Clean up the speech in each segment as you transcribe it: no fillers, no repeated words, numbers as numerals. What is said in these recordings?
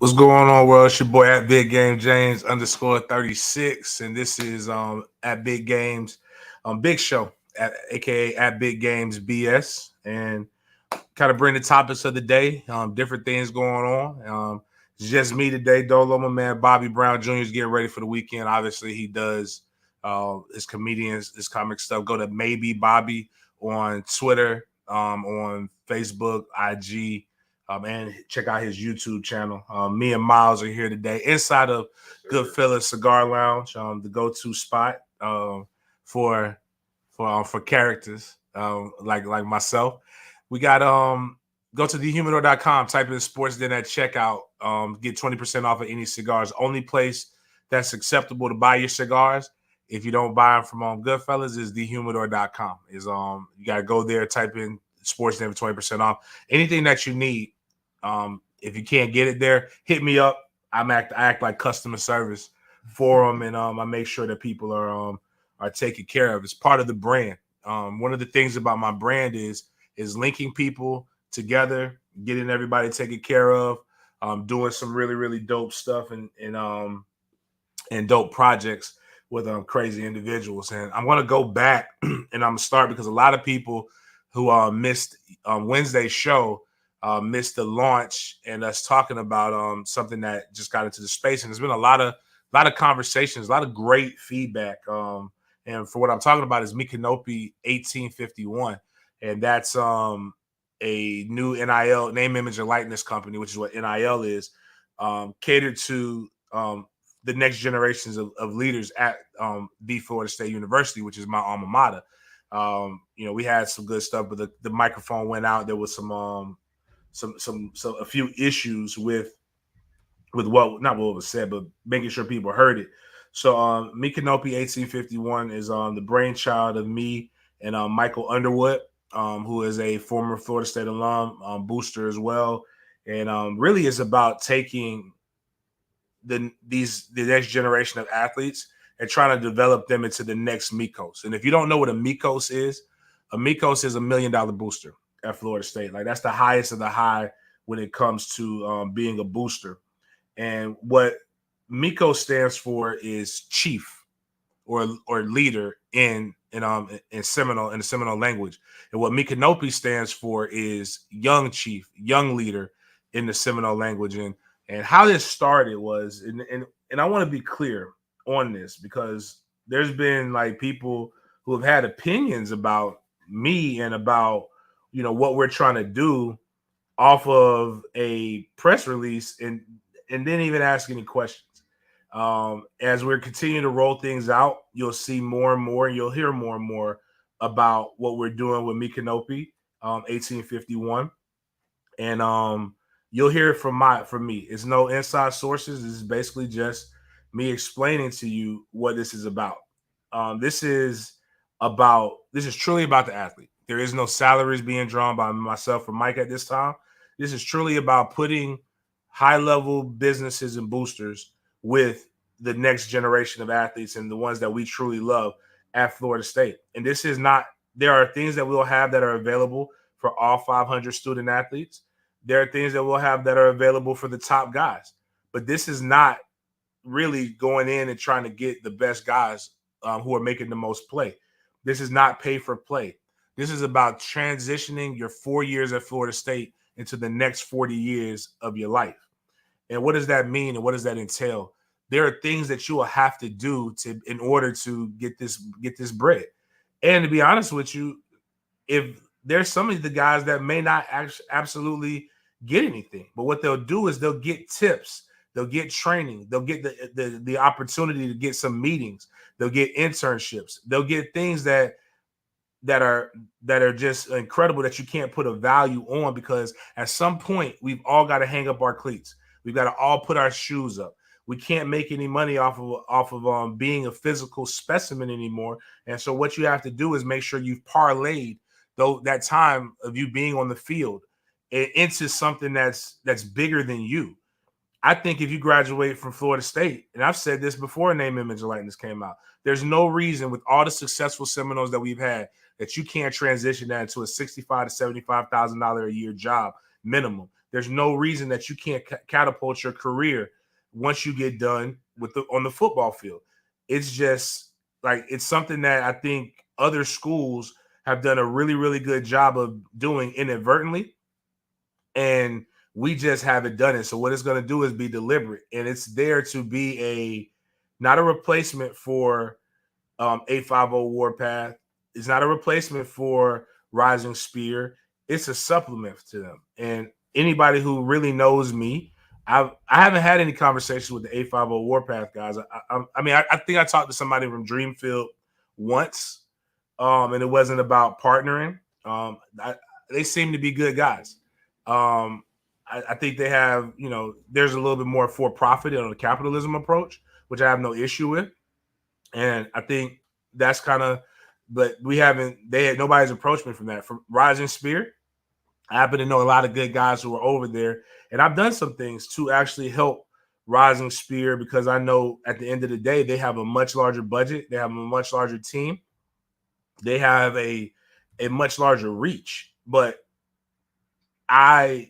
What's going on, world? It's your boy at Big Game James _36, and this is at Big Games, Big Show, aka at Big Games BS, and kind of bring the topics of the day, different things going on. It's just me today, Dolo. My man Bobby Brown Jr. is getting ready for the weekend. Obviously, he does his comedians, his comic stuff. Go to Maybe Bobby on Twitter, on Facebook, IG. And check out his YouTube channel. Me and Miles are here today inside of Goodfellas Cigar Lounge, the go-to spot for characters like myself. We got go to thehumidor.com, type in sports den at checkout, get 20% off of any cigars. Only place that's acceptable to buy your cigars if you don't buy them from Goodfellas is thehumidor.com. Is you gotta go there, type in sports den for 20% off. Anything that you need. If you can't get it there, hit me up. I act like customer service for them, and I make sure that people are taken care of. It's part of the brand. One of the things about my brand is linking people together, getting everybody taken care of, doing some really, really dope stuff and dope projects with crazy individuals. And I'm gonna go back and I'm gonna start because a lot of people who missed Wednesday's show. Missed the launch and us talking about something that just got into the space, and there's been a lot of conversations, a lot of great feedback. And for what I'm talking about is Micanopy 1851, and that's a new NIL, name, image, and likeness company, which is what NIL is, catered to the next generations of leaders at the Florida State University, which is my alma mater. We had some good stuff, but the microphone went out. There was a few issues with what not what was said, but making sure people heard it. So Micanopy 1851 is the brainchild of me and Michael Underwood, who is a former Florida State alum, booster as well, and really is about taking the next generation of athletes and trying to develop them into the next Mikos. And if you don't know what a Mikos is $1 million booster at Florida State. Like, that's the highest of the high when it comes to being a booster. And what Miko stands for is chief or leader in Seminole, in the Seminole language. And what Micanopy stands for is young chief, young leader in the Seminole language. And how this started was, and I want to be clear on this because there's been like people who have had opinions about me and about what we're trying to do off of a press release and didn't even ask any questions. As we're continuing to roll things out, you'll see more and more, and you'll hear more and more about what we're doing with Micanopy 1851. And you'll hear it from me. It's no inside sources. This is basically just me explaining to you what this is about. This is truly about the athlete. There is no salaries being drawn by myself or Mike at this time. This is truly about putting high-level businesses and boosters with the next generation of athletes and the ones that we truly love at Florida State. And this is not – there are things that we'll have that are available for all 500 student athletes. There are things that we'll have that are available for the top guys. But this is not really going in and trying to get the best guys who are making the most play. This is not pay for play. This is about transitioning your 4 years at Florida State into the next 40 years of your life. And what does that mean and what does that entail? There are things that you will have to do in order to get this bread. And to be honest with you, if there's some of the guys that may not absolutely get anything, but what they'll do is they'll get tips, they'll get training, they'll get the opportunity to get some meetings, they'll get internships, they'll get things that are just incredible that you can't put a value on, because at some point we've all got to hang up our cleats. We've got to all put our shoes up. We can't make any money off of being a physical specimen anymore. And so what you have to do is make sure you've parlayed that time of you being on the field into something that's bigger than you. I think if you graduate from Florida State, and I've said this before Name, Image, and Likeness came out, there's no reason with all the successful Seminoles that we've had that you can't transition that into a $65,000 to $75,000 a year job minimum. there's no reason that you can't catapult your career once you get done on the football field. It's just like it's something that I think other schools have done a really, really good job of doing inadvertently, and we just haven't done it. So what it's going to do is be deliberate, and it's there to be not a replacement for 850 Warpath. It's not a replacement for Rising Spear. It's a supplement to them. And anybody who really knows me, I haven't had any conversations with the 850 Warpath guys. I think I talked to somebody from Dreamfield once, and it wasn't about partnering. They seem to be good guys. I think they have, there's a little bit more for profit on the capitalism approach, which I have no issue with. And I think that's kind of, but nobody's approached me from that. From Rising Spear, I happen to know a lot of good guys who are over there. And I've done some things to actually help Rising Spear because I know at the end of the day, they have a much larger budget. They have a much larger team. They have a much larger reach. But I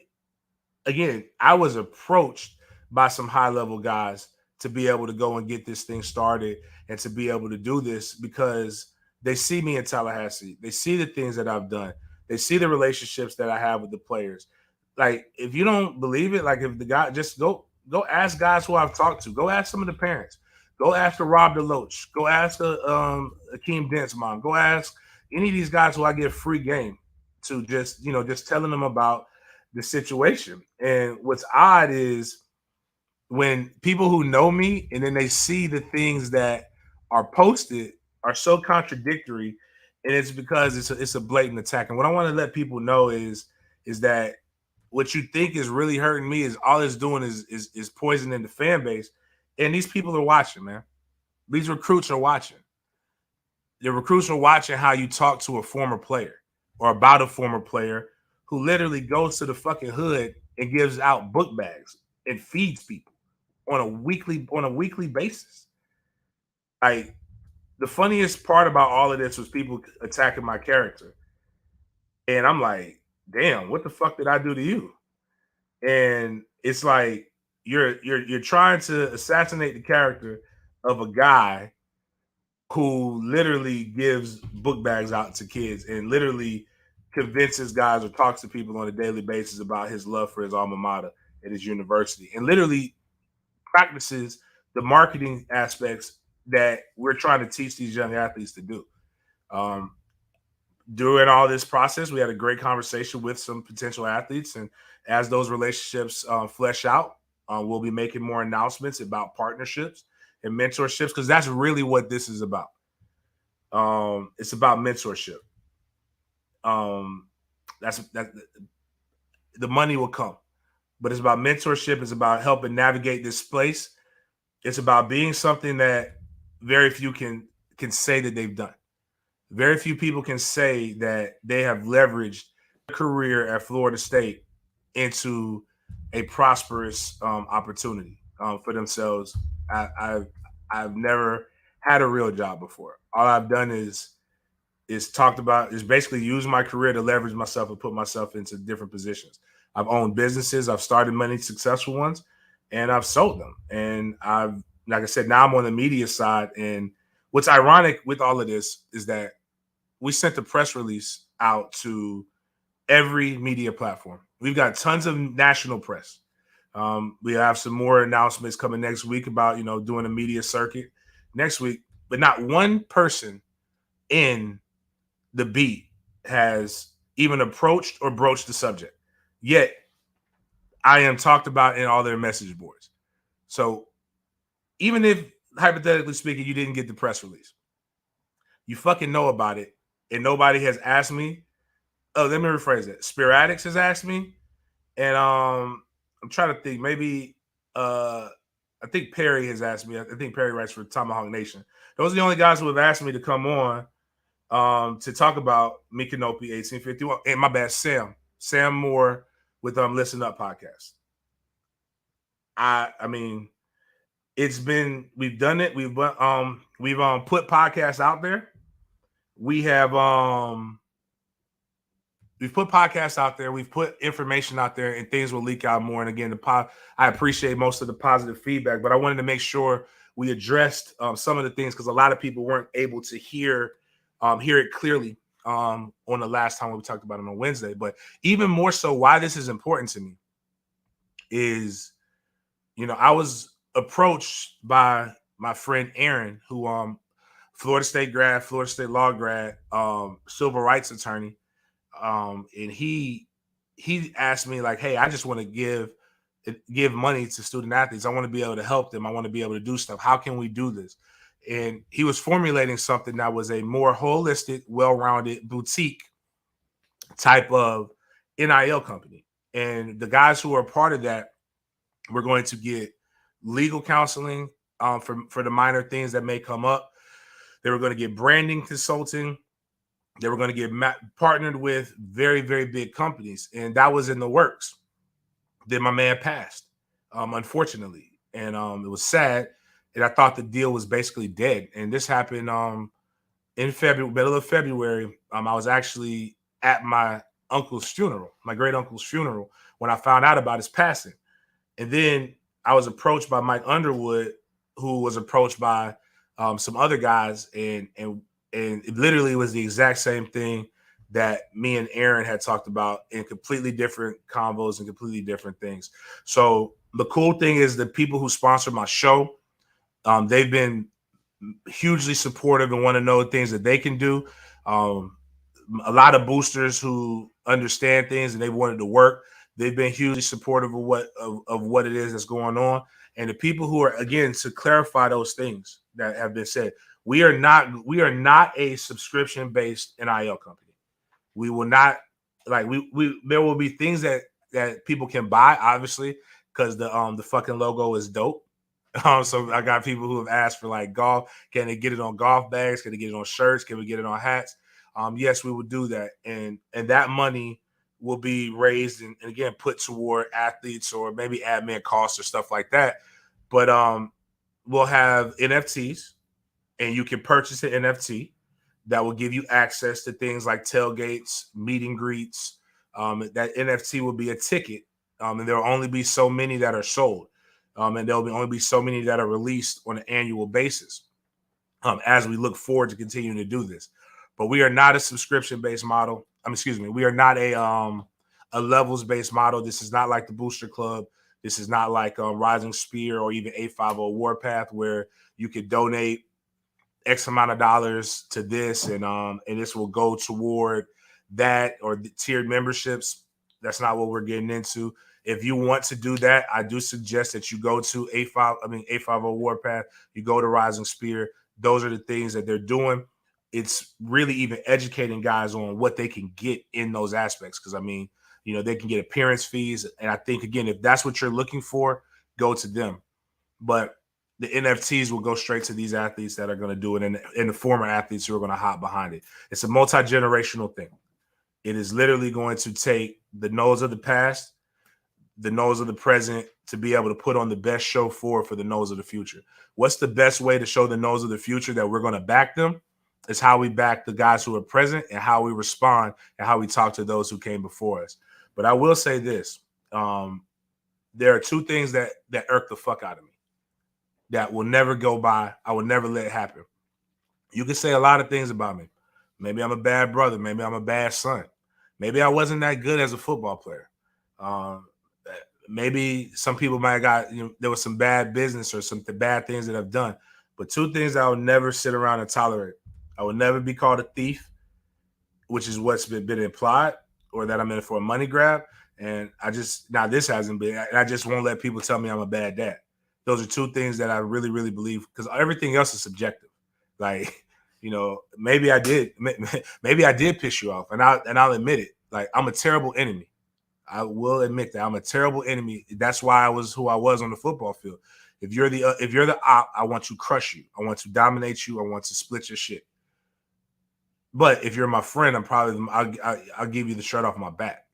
was approached by some high level guys to be able to go and get this thing started and to be able to do this because they see me in Tallahassee. They see the things that I've done. They see the relationships that I have with the players. Like, if you don't believe it, like if the guy, just go ask guys who I've talked to. Go ask some of the parents. Go ask the Rob DeLoach. Go ask the Akeem Dent's mom. Go ask any of these guys who I give free game to just telling them about the situation. And what's odd is when people who know me and then they see the things that are posted are so contradictory, and it's because it's a blatant attack. And what I want to let people know is that what you think is really hurting me is all it's doing is poisoning the fan base. And these people are watching, man. These recruits are watching. The recruits are watching how you talk to a former player or about a former player who literally goes to the fucking hood and gives out book bags and feeds people on a weekly basis. Like, the funniest part about all of this was people attacking my character. And I'm like, damn, what the fuck did I do to you? And it's like you're trying to assassinate the character of a guy who literally gives book bags out to kids and literally convinces guys or talks to people on a daily basis about his love for his alma mater at his university and literally practices the marketing aspects that we're trying to teach these young athletes to do. During all this process, we had a great conversation with some potential athletes. And as those relationships flesh out, we'll be making more announcements about partnerships and mentorships because that's really what this is about. It's about mentorship. That the money will come, but it's about mentorship. It's about helping navigate this place. It's about being something that very few can say that they've done. Very few people can say that they have leveraged their career at Florida State into a prosperous opportunity for themselves. I've never had a real job before. All I've done is basically use my career to leverage myself and put myself into different positions. I've owned businesses. I've started many successful ones, and I've sold them. And like I said, now I'm on the media side. And what's ironic with all of this is that we sent the press release out to every media platform. We've got tons of national press. We have some more announcements coming next week about, doing a media circuit next week, but not one person in the beat has even approached or broached the subject. Yet I am talked about in all their message boards. So even if, hypothetically speaking, you didn't get the press release, you fucking know about it, and nobody has asked me. Oh, let me rephrase that. Spiratics has asked me, and I'm trying to think. Maybe I think Perry has asked me. I think Perry writes for Tomahawk Nation. Those are the only guys who have asked me to come on to talk about Micanopy 1851. And my bad, Sam Moore with Listen Up podcast. I mean, we've done it. We've put podcasts out there. We have put podcasts out there, we've put information out there, and things will leak out more. And again, I appreciate most of the positive feedback, but I wanted to make sure we addressed some of the things because a lot of people weren't able to hear it clearly on the last time we talked about it on Wednesday. But even more so, why this is important to me is, I was approached by my friend Aaron, who Florida State grad, Florida State law grad, civil rights attorney. And he asked me like, hey, I just want to give money to student athletes. I want to be able to help them. I want to be able to do stuff. How can we do this? And he was formulating something that was a more holistic, well-rounded boutique type of NIL company. And the guys who are part of that were going to get legal counseling for the minor things that may come up. They were going to get branding consulting. They were going to get partnered with very, very big companies. And that was in the works. Then my man passed, unfortunately. And it was sad. And I thought the deal was basically dead. And this happened in February, middle of February. I was actually at my uncle's funeral, my great uncle's funeral, when I found out about his passing. And then I was approached by Mike Underwood, who was approached by some other guys. And it literally was the exact same thing that me and Aaron had talked about in completely different combos and completely different things. So the cool thing is the people who sponsor my show, they've been hugely supportive and want to know things that they can do. A lot of boosters who understand things and they wanted to work. They've been hugely supportive of what it is that's going on. And the people who are, again, to clarify those things that have been said, we are not a subscription-based NIL company. We will not, like, there will be things that people can buy, obviously, because the fucking logo is dope. So I got people who have asked for like golf. Can they get it on golf bags? Can they get it on shirts? Can we get it on hats? Yes, we will do that. And that money will be raised and again put toward athletes or maybe admin costs or stuff like that. But we'll have NFTs, and you can purchase an NFT that will give you access to things like tailgates, meet and greets. That NFT will be a ticket, and there will only be so many that are sold. And there'll only be so many that are released on an annual basis as we look forward to continuing to do this. But we are not a subscription-based model. We are not a levels-based model. This is not like the Booster Club. This is not like Rising Spear or even 850 Warpath, where you could donate X amount of dollars to this, and this will go toward that or the tiered memberships. That's not what we're getting into. If you want to do that, I do suggest that you go to 850 Warpath. You go to Rising Spear. Those are the things that they're doing. It's really even educating guys on what they can get in those aspects. Because they can get appearance fees, and I think again, if that's what you're looking for, go to them. But the NFTs will go straight to these athletes that are going to do it, and the former athletes who are going to hop behind it. It's a multi-generational thing. It is literally going to take the Noahs of the past, the Noahs of the present, to be able to put on the best show for the Noahs of the future. What's the best way to show the Noahs of the future that we're going to back them? Is how we back the guys who are present and how we respond and how we talk to those who came before us. But I will say this. There are two things that irk the fuck out of me that will never go by. I will never let it happen. You can say a lot of things about me. Maybe I'm a bad brother. Maybe I'm a bad son. Maybe I wasn't that good as a football player. Maybe some people might have got, there was some bad business or some bad things that I've done. But two things I will never sit around and tolerate. I will never be called a thief, which is what's been implied, or that I'm in it for a money grab. And this hasn't been, and I just won't let people tell me I'm a bad dad. Those are two things that I really, really believe, because everything else is subjective. Like, maybe I did piss you off, and I'll admit it. Like, I'm a terrible enemy. I will admit that I'm a terrible enemy. That's why I was who I was on the football field. If you're the op, I want to crush you. I want to dominate you. I want to split your shit. But if you're my friend, I'll give you the shirt off my back.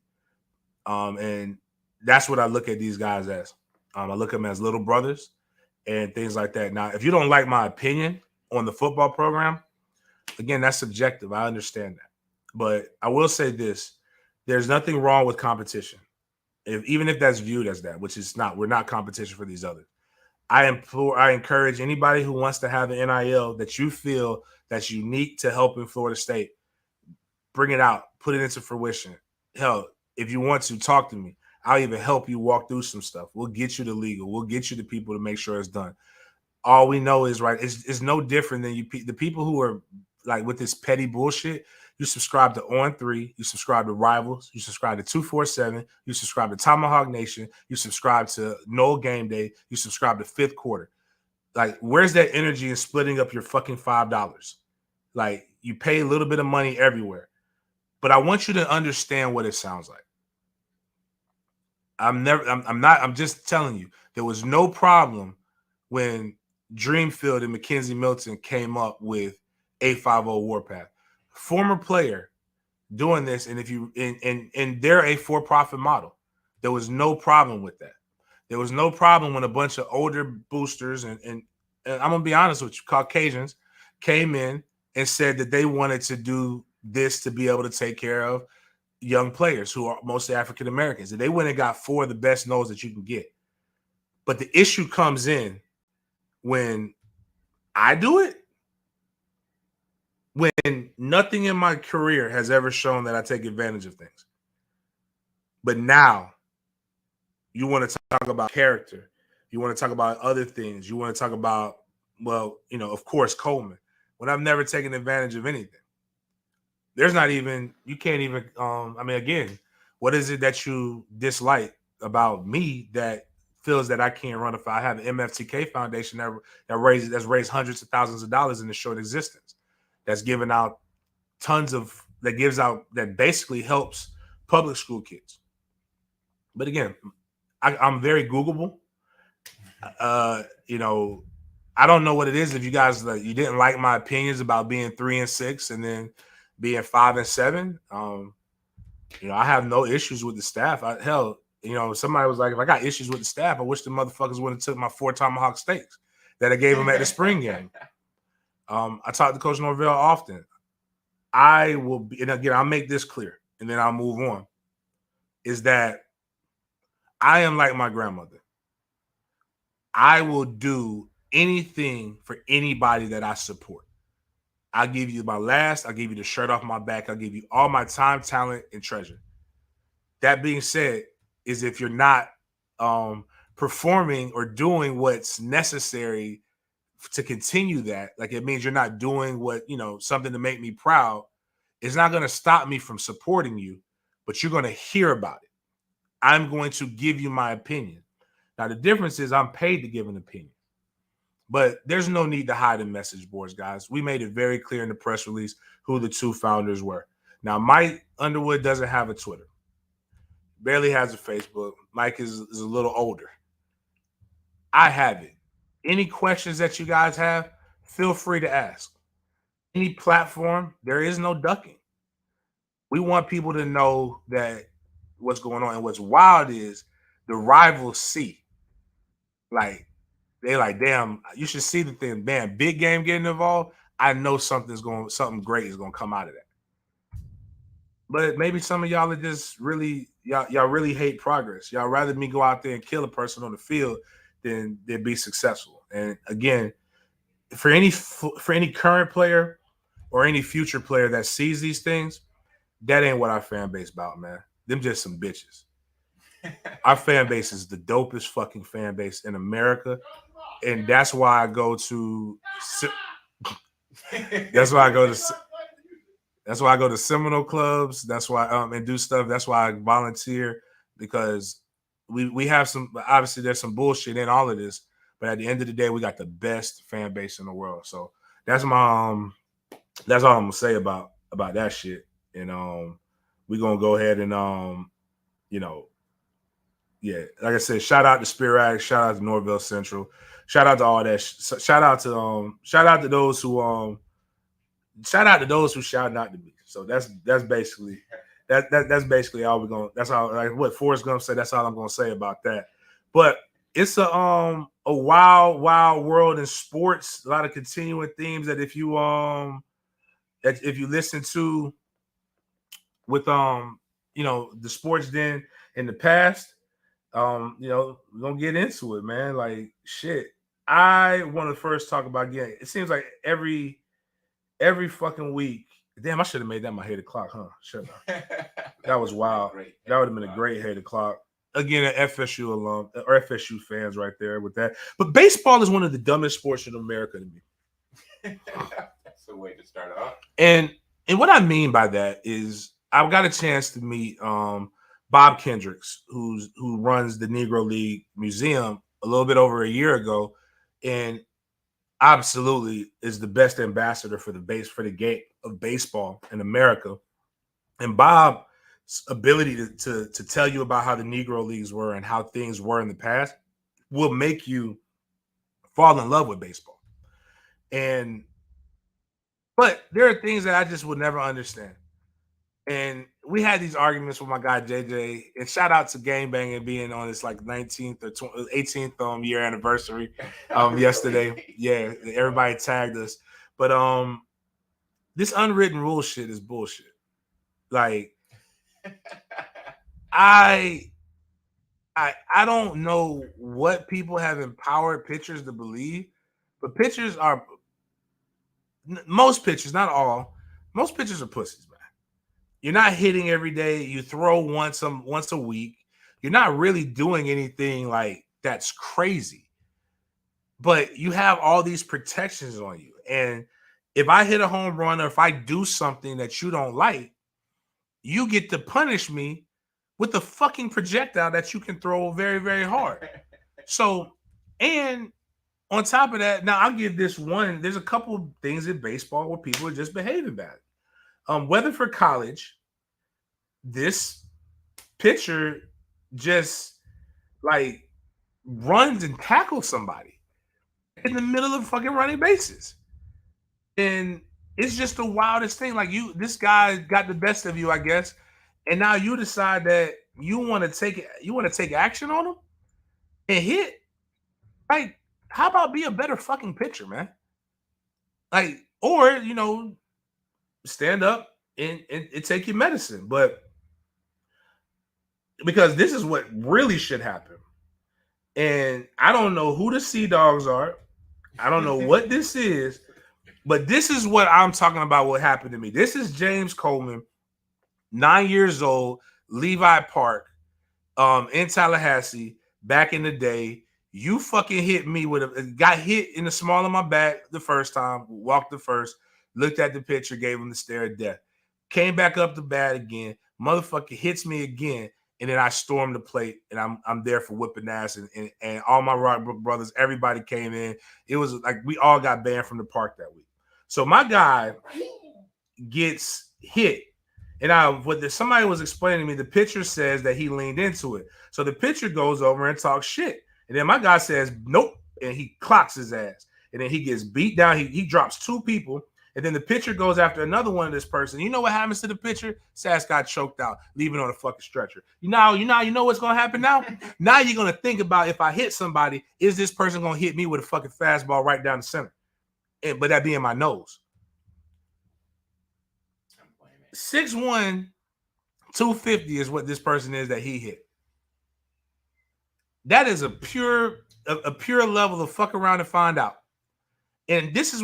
And that's what I look at these guys as. I look at them as little brothers and things like that. Now, if you don't like my opinion on the football program, again, that's subjective. I understand that. But I will say this. There's nothing wrong with competition. Even if that's viewed as that, which is not, we're not competition for these others. I encourage anybody who wants to have an NIL that you feel that's unique to helping Florida State, bring it out, put it into fruition. Hell, if you want to, talk to me. I'll even help you walk through some stuff. We'll get you the legal. We'll get you the people to make sure it's done. All we know is, right, it's no different than the people who are like with this petty bullshit. You subscribe to On 3, you subscribe to Rivals, you subscribe to 247, you subscribe to Tomahawk Nation, you subscribe to Noel Game Day, you subscribe to Fifth Quarter. Like, where's that energy in splitting up your fucking $5? Like, you pay a little bit of money everywhere. But I want you to understand what it sounds like. I'm just telling you, there was no problem when Dreamfield and Mackenzie Milton came up with 850 Warpath. Former player doing this, and if you and they're a for-profit model. There was no problem with that. There was no problem when a bunch of older boosters and I'm gonna be honest with you, Caucasians came in and said that they wanted to do this to be able to take care of young players who are mostly African Americans. And they went and got 4 of the best nose that you can get. But the issue comes in when I do it, when nothing in my career has ever shown that I take advantage of things. But now you want to talk about character. You want to talk about other things. You want to talk about, well, you know, of course, Coleman, when I've never taken advantage of anything. There's not even, you can't even, I mean, again, what is it that you dislike about me that feels that I can't run if I have an MFTK foundation that's raised hundreds of thousands of dollars in the short existence, that's given out tons of, that basically helps public school kids. But again, I'm very Googleable. You know, I don't know what it is. If you guys, you didn't like my opinions about being 3 and 6 and then being 5 and 7, you know, I have no issues with the staff. Hell, you know, somebody was like, if I got issues with the staff, I wish the motherfuckers would have took my 4 tomahawk steaks that I gave them at the spring game. I talk to Coach Norvell often. I will be, and again, I'll make this clear, and then I'll move on, is that I am like my grandmother. I will do anything for anybody that I support. I'll give you my last. I'll give you the shirt off my back. I'll give you all my time, talent, and treasure. That being said, is if you're not performing or doing what's necessary to continue that, like it means you're not doing what, you know, something to make me proud, it's not going to stop me from supporting you, but you're going to hear about it. I'm going to give you my opinion. Now, the difference is I'm paid to give an opinion. But there's no need to hide in message boards, guys. We made it very clear in the press release who the 2 founders were. Now, Mike Underwood doesn't have a Twitter. Barely has a Facebook. Mike is a little older. I have it. Any questions that you guys have, feel free to ask. Any platform, there is no ducking. We want people to know that what's going on. And what's wild is the rivals see. Like, they like, damn, you should see the thing. Man, big game getting involved. I know something great is gonna come out of that. But maybe some of y'all are just really, y'all really hate progress. Y'all rather me go out there and kill a person on the field than be successful. And again, for any current player or any future player that sees these things, that ain't what our fan base about, man. Them just some bitches. Our fan base is the dopest fucking fan base in America. And that's why I go to Seminole clubs. That's why and do stuff. That's why I volunteer, because we have some, obviously there's some bullshit in all of this, but at the end of the day, we got the best fan base in the world. So that's my that's all I'm gonna say about that shit. And we're gonna go ahead and you know, yeah, like I said, shout out to Spirax, shout out to Norvell Central, shout out to all that. Shout out to those who shout out to me. So that's basically that's basically all we're gonna. That's all. Like what Forrest Gump said. That's all I'm gonna say about that. But it's a wild world in sports. A lot of continuing themes that if you listen to with the sports den in the past. We're gonna get into it, man. Like shit. I want to first talk about getting. It seems like every fucking week. Damn, I should have made that my 8 o'clock, huh? Shut up. That was wild. That would have been a great 8 o'clock. Again, an FSU alum or FSU fans right there with that. But baseball is one of the dumbest sports in America to me. That's the way to start off. And what I mean by that is I've got a chance to meet Bob Kendricks, who runs the Negro League Museum a little bit over a year ago, and absolutely is the best ambassador for the game of baseball in America. And Bob's ability to tell you about how the Negro Leagues were and how things were in the past will make you fall in love with baseball. But there are things that I just would never understand. And we had these arguments with my guy JJ. And shout out to Game Banging being on his like 19th or 18th year anniversary yesterday. Yeah, everybody tagged us. But this unwritten rule shit is bullshit. Like I don't know what people have empowered pitchers to believe, but pitchers are most pitchers, not all. Most pitchers are pussies, man. You're not hitting every day. You throw once a week. You're not really doing anything like that's crazy. But you have all these protections on you. And if I hit a home run or if I do something that you don't like, you get to punish me with the fucking projectile that you can throw very, very hard. So, and on top of that, now I'll give this one. There's a couple of things in baseball where people are just behaving bad. Weatherford College, this pitcher just like runs and tackles somebody in the middle of fucking running bases. And it's just the wildest thing. Like this guy got the best of you, I guess. And now you decide that you want to take action on him and hit. Like, how about be a better fucking pitcher, man? Like, or stand up and take your medicine. But because this is what really should happen. And I don't know who the Sea Dogs are. I don't know what this is, but this is what I'm talking about. What happened to me? This is James Coleman, 9 years old, Levi Park, in Tallahassee, back in the day. You fucking hit me got hit in the small of my back the first time, walked the first, looked at the pitcher, gave him the stare of death. Came back up the bat again, motherfucker hits me again, and then I stormed the plate, and I'm there for whipping ass, and all my Rock brothers, everybody came in. It was like we all got banned from the park that week. So my guy gets hit. And somebody was explaining to me, the pitcher says that he leaned into it. So the pitcher goes over and talks shit. And then my guy says, nope. And he clocks his ass. And then he gets beat down. He drops two people. And then the pitcher goes after another one of this person. You know what happens to the pitcher? Sass got choked out, leaving on a fucking stretcher. You know what's going to happen now? Now you're going to think about, if I hit somebody, is this person going to hit me with a fucking fastball right down the center? But that being my nose. 6'1", 250 is what this person is that he hit. That is a pure level of fuck around and find out. And this is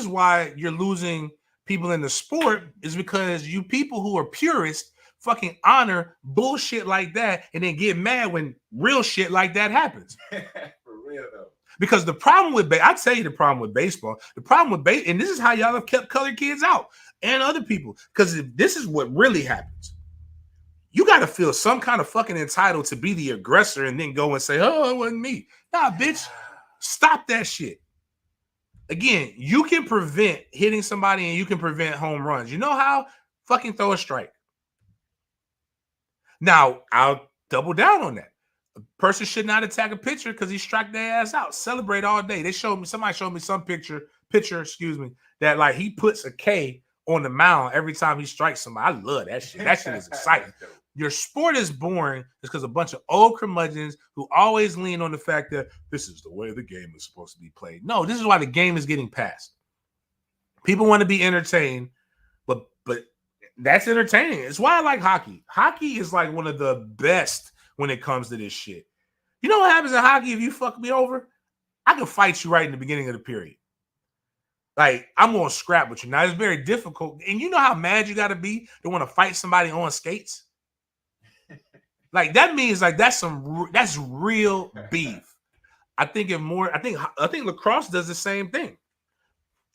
why you're losing people in the sport, is because you people who are purists fucking honor bullshit like that and then get mad when real shit like that happens. For real though. Because the problem with I tell you the problem with baseball, and this is how y'all have kept colored kids out and other people, because if this is what really happens, you got to feel some kind of fucking entitled to be the aggressor and then go and say, oh, it wasn't me. Nah, bitch, stop that shit. Again, you can prevent hitting somebody and you can prevent home runs. You know how? Fucking throw a strike. Now, I'll double down on that. A person should not attack a pitcher because he struck their ass out. Celebrate all day. Somebody showed me some pitcher, that like he puts a K on the mound every time he strikes somebody. I love that shit. That shit is exciting. Your sport is boring because a bunch of old curmudgeons who always lean on the fact that this is the way the game is supposed to be played. No, this is why the game is getting passed. People want to be entertained, but That's entertaining. It's why I like hockey. Hockey is like one of the best when it comes to this shit. You know what happens in hockey if you fuck me over? I can fight you right in the beginning of the period. Like, I'm going to scrap with you. Now, it's very difficult. And you know how mad you got to be to want to fight somebody on skates? Like, that means, like, that's real beef. I think lacrosse does the same thing.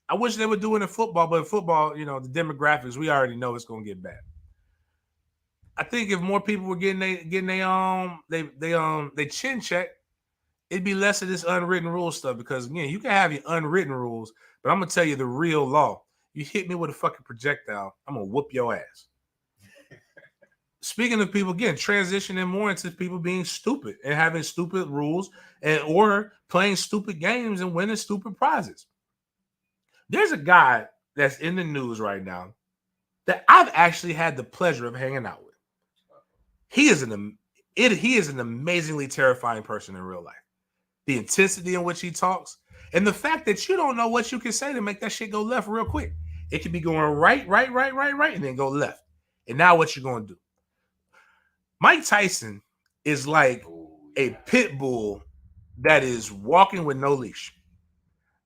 I wish they would do it in football, but in football, you know, the demographics, we already know it's going to get bad. I think if more people were getting they chin check, it'd be less of this unwritten rule stuff. Because again, you can have your unwritten rules, but I'm gonna tell you the real law. You hit me with a fucking projectile, I'm gonna whoop your ass. Speaking of people, again, transitioning more into people being stupid and having stupid rules or playing stupid games and winning stupid prizes. There's a guy that's in the news right now that I've actually had the pleasure of hanging out with. He is an amazingly terrifying person in real life. The intensity in which he talks, and the fact that you don't know what you can say to make that shit go left real quick. It could be going right, and then go left. And now what you're going to do? Mike Tyson is like a pit bull that is walking with no leash.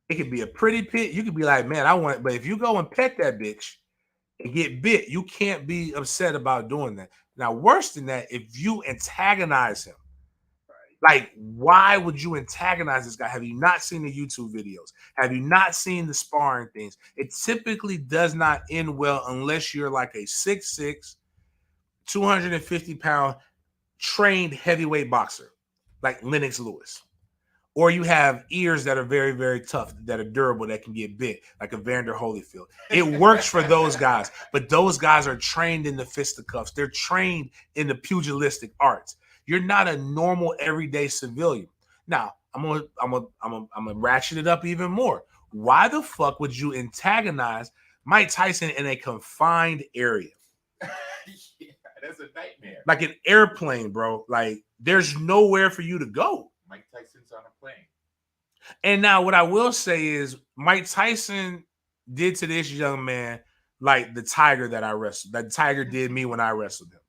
It could be a pretty pit. You could be like, man, but if you go and pet that bitch and get bit, you can't be upset about doing that. Now, worse than that, if you antagonize him, like, why would you antagonize this guy? Have you not seen the YouTube videos? Have you not seen the sparring things? It typically does not end well unless you're like a 6'6", 250-pound trained heavyweight boxer like Lennox Lewis. Or you have ears that are very, very tough, that are durable, that can get bit, like a Vander Holyfield. It works for those guys, but those guys are trained in the fisticuffs. They're trained in the pugilistic arts. You're not a normal everyday civilian. Now, I'm gonna ratchet it up even more. Why the fuck would you antagonize Mike Tyson in a confined area? Yeah, that's a nightmare. Like an airplane, bro. Like, there's nowhere for you to go. Mike Tyson's on a plane. And now what I will say is Mike Tyson did to this young man like the tiger that I wrestled. That tiger did me when I wrestled him.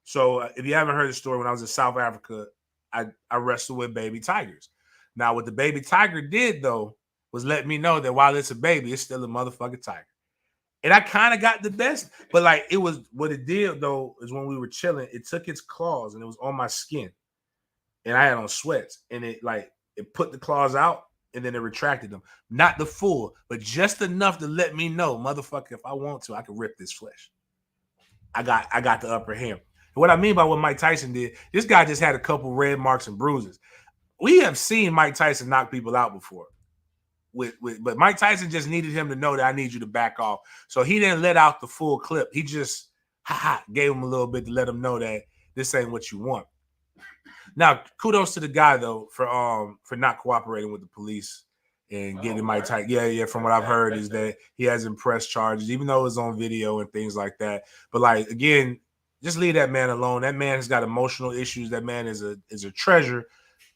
So if you haven't heard the story, when I was in South Africa, I wrestled with baby tigers. Now what the baby tiger did, though, was let me know that while it's a baby, it's still a motherfucking tiger. And I kind of got the best, but like it was what it did, though, is when we were chilling, it took its claws and it was on my skin. And I had on sweats, and it put the claws out and then it retracted them. Not the full, but just enough to let me know, motherfucker, if I want to, I can rip this flesh. I got the upper hand. And what I mean by what Mike Tyson did, this guy just had a couple red marks and bruises. We have seen Mike Tyson knock people out before. But Mike Tyson just needed him to know that I need you to back off. So he didn't let out the full clip. He just gave him a little bit to let him know that this ain't what you want. Now, kudos to the guy though for not cooperating with the police and getting Mike Tyson. Yeah. From what I've heard is that he hasn't pressed charges, even though it's on video and things like that. But like again, just leave that man alone. That man has got emotional issues. That man is a treasure.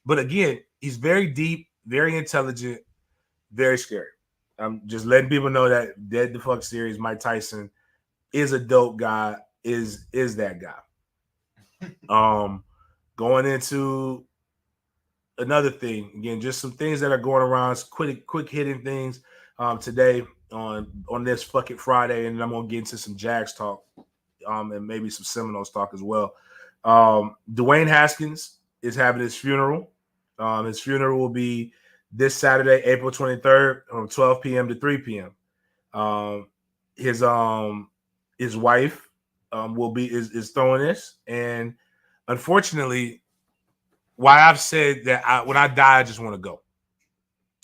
But again, he's very deep, very intelligent, very scary. I'm just letting people know that Dead the Fuck series, Mike Tyson is a dope guy. Is that guy? Going into another thing, again, just some things that are going around, quick hitting things today on this fucking Friday, and I'm gonna get into some Jags talk, and maybe some Seminoles talk as well. Dwayne Haskins is having his funeral. His funeral will be this Saturday, April 23rd, from 12 p.m. to 3 p.m. His wife is throwing this, and unfortunately, why I've said that when I die, I just want to go.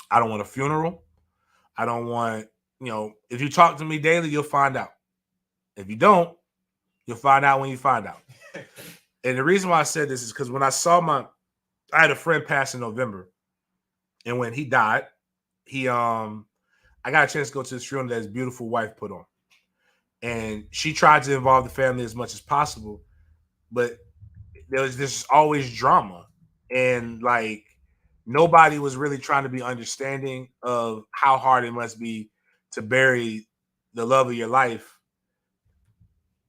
I don't want a funeral. I don't want, if you talk to me daily, you'll find out. If you don't, you'll find out when you find out. And the reason why I said this is because when I had a friend pass in November, and when he died, I got a chance to go to this funeral that his beautiful wife put on. And she tried to involve the family as much as possible, but there's always drama. And like nobody was really trying to be understanding of how hard it must be to bury the love of your life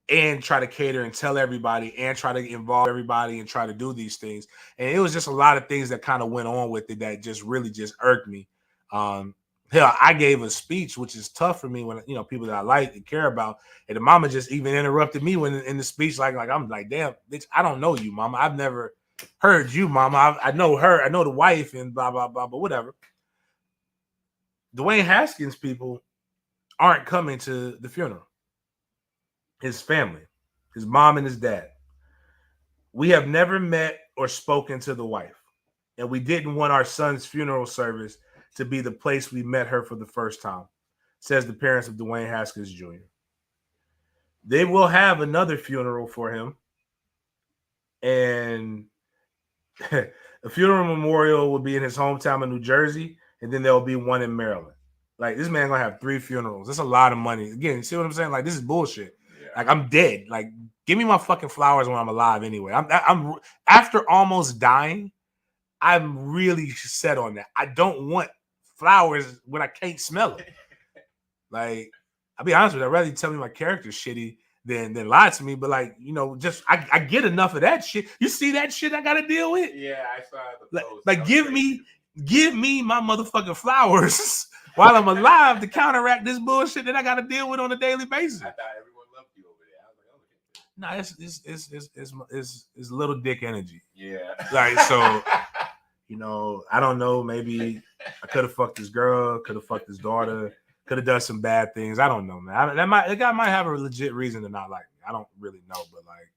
and try to cater and tell everybody and try to involve everybody and try to do these things. And it was just a lot of things that kind of went on with it that just really just irked me. Um, Hell, I gave a speech, which is tough for me when people that I like and care about. And the mama just even interrupted me when in the speech, like I'm like, damn, bitch, I don't know you, mama. I've never heard you, mama. I know her, I know the wife, and blah blah blah, but whatever. Dwayne Haskins people aren't coming to the funeral. His family, his mom and his dad. We have never met or spoken to the wife, and we didn't want our son's funeral service to be the place we met her for the first time, says the parents of Dwayne Haskins Jr. They will have another funeral for him, and a funeral memorial will be in his hometown of New Jersey, and then there will be one in Maryland. Like, this man gonna have 3 funerals. That's a lot of money. Again, you see what I'm saying? Like, this is bullshit. Yeah. Like, I'm dead. Like, give me my fucking flowers when I'm alive anyway. I'm after almost dying, I'm really set on that. I don't want flowers when I can't smell them. Like, I'll be honest with you, I'd rather you tell me my character's shitty than lie to me. But like, just I get enough of that shit. You see that shit I gotta deal with? Yeah, I saw the post. Like give me my motherfucking flowers while I'm alive to counteract this bullshit that I gotta deal with on a daily basis. I thought everyone loved you over there. I was like, Nah, it's little dick energy. yeah. Like, so I don't know. Maybe I could have fucked this girl, could have fucked his daughter, could have done some bad things. I don't know, man. The guy might have a legit reason to not like me. I don't really know, but like,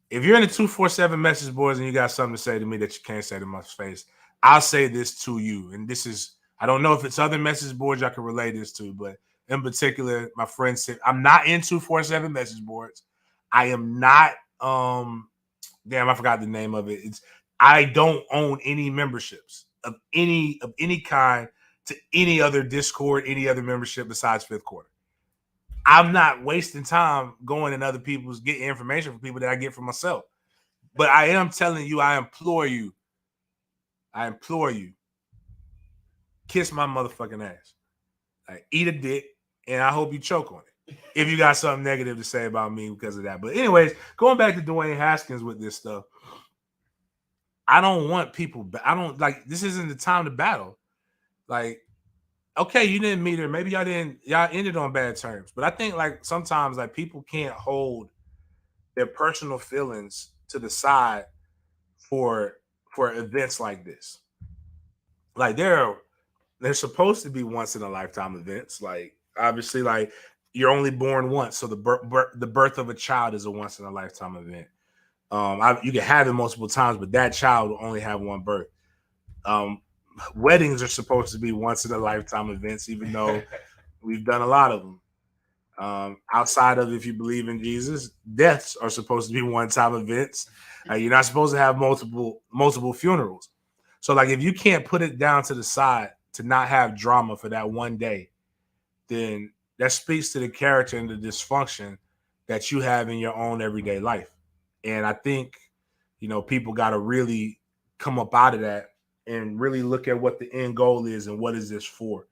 if you're in the 247 message boards and you got something to say to me that you can't say to my face, I'll say this to you. And this is, I don't know if it's other message boards I can relate this to, but in particular, my friend said, I'm not in 247 message boards. I am not, damn, I forgot the name of it. I don't own any memberships of any kind to any other Discord, any other membership besides Fifth Quarter. I'm not wasting time going in other people's getting information from people that I get from myself. But I am telling you, I implore you, kiss my motherfucking ass. Like, eat a dick, and I hope you choke on it. If you got something negative to say about me because of that. But anyways, going back to Dwayne Haskins with this stuff, I don't want people. I don't like. This isn't the time to battle. Like, okay, you didn't meet her. Maybe y'all ended on bad terms. But I think like sometimes like people can't hold their personal feelings to the side for events like this. Like they're supposed to be once in a lifetime events. Like, obviously, like, you're only born once, so the birth of a child is a once in a lifetime event. You can have it multiple times, but that child will only have one birth. Weddings are supposed to be once in a lifetime events, even though we've done a lot of them. Outside of, if you believe in Jesus, deaths are supposed to be one-time events. You're not supposed to have multiple funerals. So, like, if you can't put it down to the side to not have drama for that one day, then that speaks to the character and the dysfunction that you have in your own everyday life. And I think, people got to really come up out of that and really look at what the end goal is and what is this for.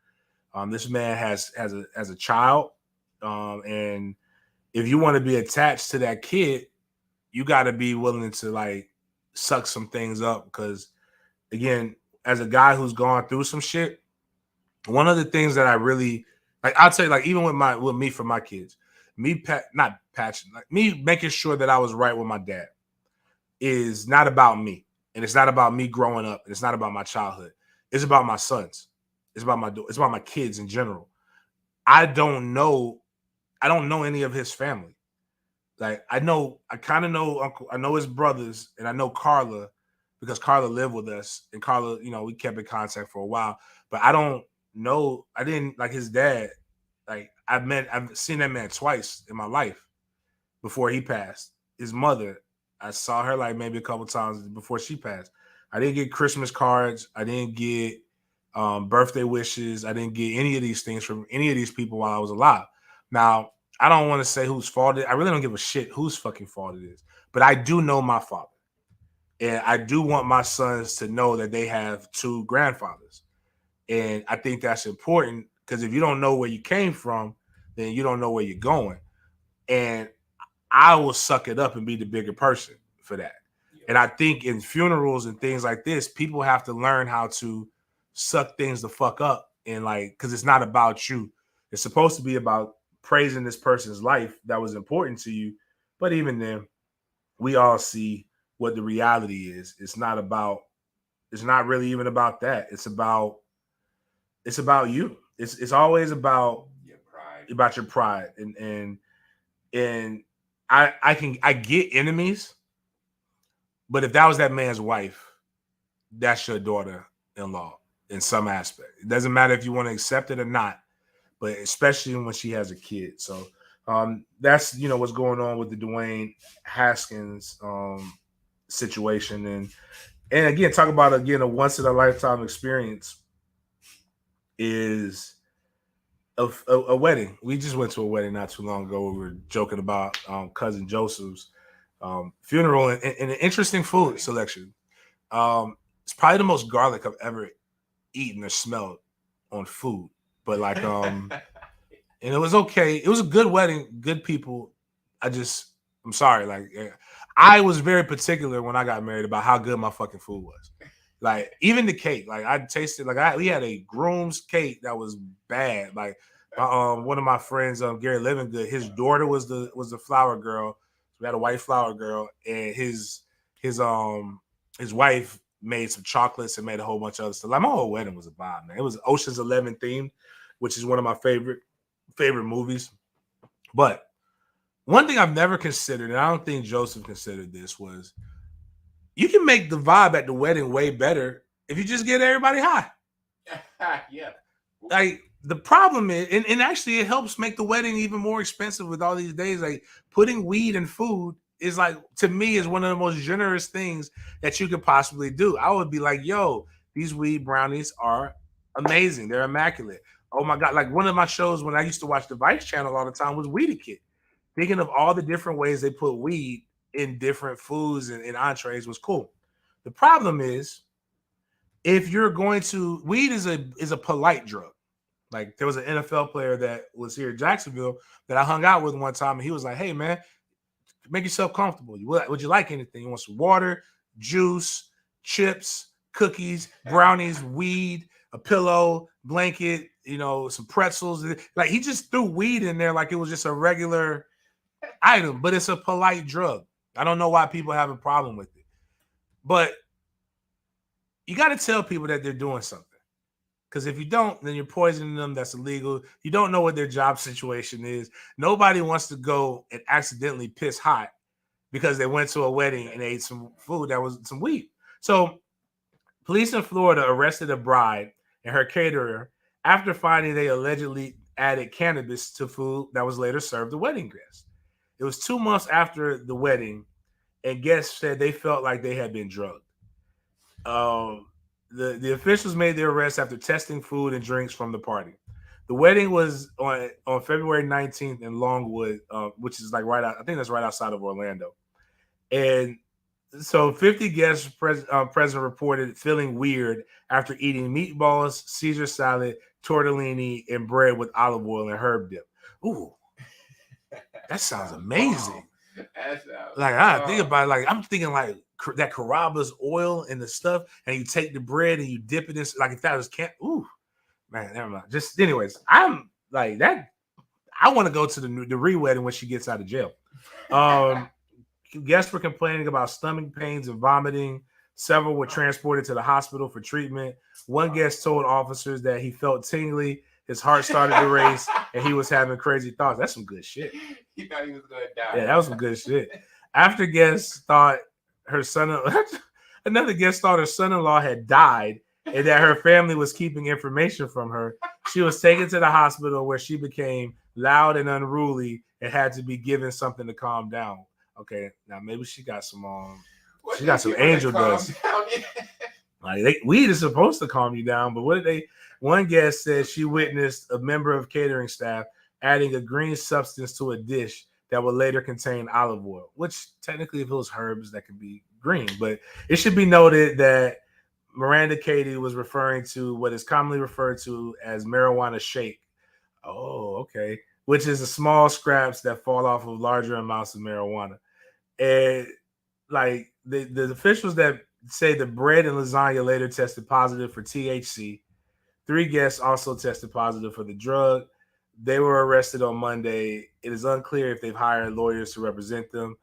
This man has a child, and if you want to be attached to that kid, you got to be willing to like suck some things up. Because again, as a guy who's gone through some shit, one of the things that I really like, I'll tell you, like, even with me for my kids, not patching, like me making sure that I was right with my dad is not about me. And it's not about me growing up. And it's not about my childhood. It's about my sons. It's about my kids in general. I don't know any of his family. Like, I kind of know Uncle, I know his brothers, and I know Carla because Carla lived with us, and Carla, we kept in contact for a while. But I didn't like his dad. Like, I've seen that man twice in my life before he passed. His mother, I saw her like maybe a couple times before she passed. I didn't get Christmas cards. I didn't get birthday wishes. I didn't get any of these things from any of these people while I was alive. Now, I don't want to say whose fault it is. I really don't give a shit whose fucking fault it is. But I do know my father. And I do want my sons to know that they have 2 grandfathers. And I think that's important because if you don't know where you came from, then you don't know where you're going. and I will suck it up and be the bigger person for that. And I think in funerals and things like this, people have to learn how to suck things the fuck up, and like, because it's not about you. It's supposed to be about praising this person's life that was important to you. But even then, we all see what the reality is. It's not about. It's not really even about that. It's about. It's about you. It's always about Your pride. about your pride, and I get enemies, but if that was that man's wife, that's your daughter-in-law in some aspect. It doesn't matter if you want to accept it or not, but especially when she has a kid. So that's what's going on with the Dwayne Haskins situation, and again, talk about again a once in a lifetime experience is a wedding. We just went to a wedding not too long ago. We were joking about cousin Joseph's funeral and an interesting food selection. It's probably the most garlic I've ever eaten or smelled on food. But like, and it was okay. It was a good wedding, good people. I'm sorry. Like, I was very particular when I got married about how good my fucking food was. Like, even the cake, like I tasted, like we had a groom's cake that was bad. Like, one of my friends, Gary Livingood, his daughter was the flower girl. We had a white flower girl, and his wife made some chocolates and made a whole bunch of other stuff. Like, my whole wedding was a vibe, man. It was Ocean's 11 themed, which is one of my favorite movies. But one thing I've never considered, and I don't think Joseph considered this, was you can make the vibe at the wedding way better if you just get everybody high. Yeah. Like, the problem is, and actually it helps make the wedding even more expensive with all these days. Like, putting weed in food is, like, to me, is one of the most generous things that you could possibly do. I would be like, yo, these weed brownies are amazing. They're immaculate. Oh my God. Like, one of my shows when I used to watch the Vice channel all the time was Weed a Kid. Thinking of all the different ways they put weed in different foods and entrees was cool. The problem is, if you're going to, weed is a polite drug. Like, there was an NFL player that was here in Jacksonville that I hung out with one time, and he was like, "Hey man, make yourself comfortable. Would you like anything? You want some water, juice, chips, cookies, brownies, weed, a pillow, blanket, some pretzels." Like, he just threw weed in there like it was just a regular item, but it's a polite drug. I don't know why people have a problem with it, but you got to tell people that they're doing something. Because if you don't, then you're poisoning them. That's illegal. You don't know what their job situation is. Nobody wants to go and accidentally piss hot because they went to a wedding and ate some food that was some weed. So police in Florida arrested a bride and her caterer after finding they allegedly added cannabis to food that was later served to wedding guests. It was 2 months after the wedding, and guests said they felt like they had been drugged. The officials made their arrest after testing food and drinks from the party. The wedding was on February 19th in Longwood, which is like I think that's right outside of Orlando. And so 50 guests present reported feeling weird after eating meatballs, Caesar salad, tortellini, and bread with olive oil and herb dip. Ooh, that sounds amazing. That sounds like, I think about it, like, I'm thinking like that Carrabba's oil and the stuff, and you take the bread and you dip it in, like, if that was ooh, man, never mind. Just anyways, I'm like that. I want to go to the re-wedding when she gets out of jail. Guests were complaining about stomach pains and vomiting. Several were transported to the hospital for treatment. One guest told officers that he felt tingly, his heart started to race, and he was having crazy thoughts. That's some good shit. He thought he was going to die. Yeah, that was some good shit. After guests thought her another guest thought her son-in-law had died and that her family was keeping information from her, she was taken to the hospital where she became loud and unruly and had to be given something to calm down. Okay, now maybe she got some angel dust. Like, weed is supposed to calm you down, but what did they? One guest said she witnessed a member of catering staff adding a green substance to a dish that would later contain olive oil, which technically, if it was herbs, that could be green. But it should be noted that Miranda Katie was referring to what is commonly referred to as marijuana shake. Oh, okay. which is the small scraps that fall off of larger amounts of marijuana. And like the officials that say the bread and lasagna later tested positive for THC. Three guests also tested positive for the drug. They were arrested on Monday. It is unclear if they've hired lawyers to represent them.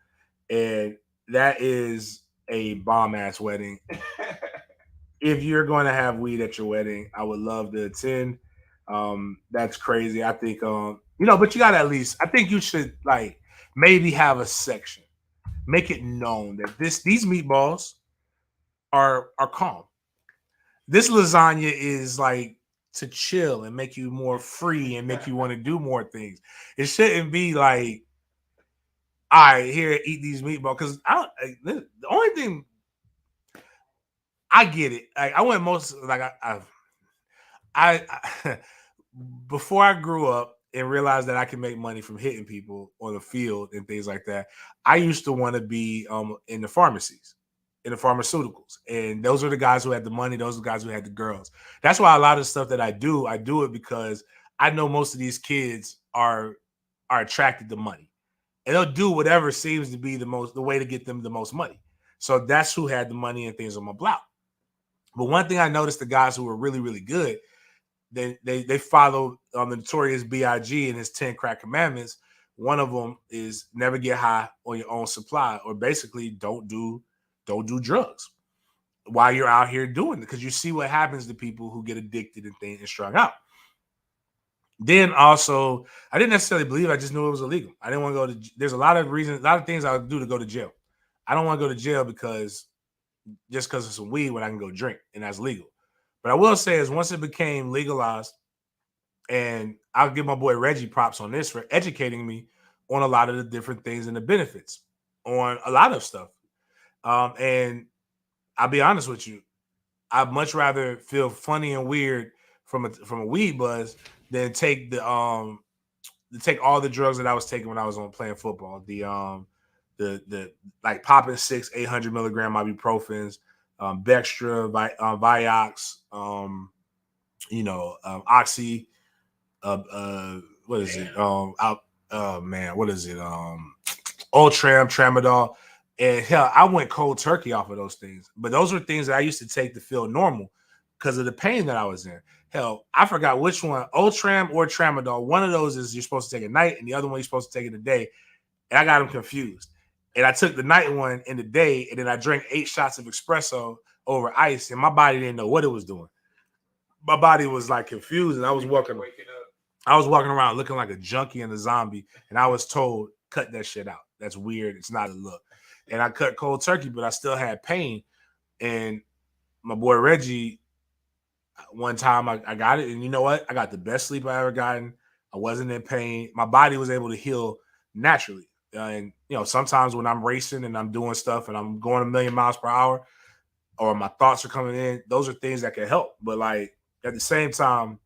And that is a bomb ass wedding. If you're going to have weed at your wedding, I would love to attend. That's crazy. I think but you got to at least. I think you should like maybe have a section, make it known that these meatballs are calm. This lasagna is like to chill and make you more free and make you want to do more things. It shouldn't be like, all right, here, eat these meatballs. Because the only thing I get it. I went most like I before I grew up and realized that I can make money from hitting people on the field and things like that. I used to want to be in the pharmacies, in the pharmaceuticals, and those are the guys who had the money. Those are the guys who had the girls. That's why a lot of the stuff that I do it because I know most of these kids are attracted to money, and they'll do whatever seems to be the way to get them the most money. So that's who had the money and things on my block. But one thing I noticed, the guys who were really really good, they follow the notorious Big and his 10 crack commandments. One of them is never get high on your own supply, or basically don't do drugs while you're out here doing it, because you see what happens to people who get addicted and things and strung out. Then also, I didn't necessarily believe. I just knew it was illegal. I didn't want to go to. There's a lot of reasons, a lot of things I would do to go to jail. I don't want to go to jail because just because of some weed when I can go drink and that's legal. But I will say is once it became legalized, and I'll give my boy Reggie props on this for educating me on a lot of the different things and the benefits on a lot of stuff. And I'll be honest with you, I'd much rather feel funny and weird from a weed buzz than take the to take all the drugs that I was taking when I was on playing football. The like popping 6 800 milligram ibuprofens, Bextra, Vioxx, Oxy, what is it? Man, what is it? Ultram, Tramadol, and hell, I went cold turkey off of those things. But those were things that I used to take to feel normal because of the pain that I was in. Hell, I forgot which one, Ultram or Tramadol. One of those is you're supposed to take at night, and the other one you're supposed to take in the day. And I got them confused. And I took the night one in the day, and then I drank 8 shots of espresso over ice, and my body didn't know what it was doing. My body was like confused, and I was walking around looking like a junkie and a zombie, and I was told, cut that shit out. That's weird. It's not a look. And I cut cold turkey, but I still had pain. And my boy Reggie, one time I got it, and you know what? I got the best sleep I ever gotten. I wasn't in pain. My body was able to heal naturally. And sometimes when I'm racing and I'm doing stuff and I'm going a million miles per hour, or my thoughts are coming in, those are things that can help. But like at the same time,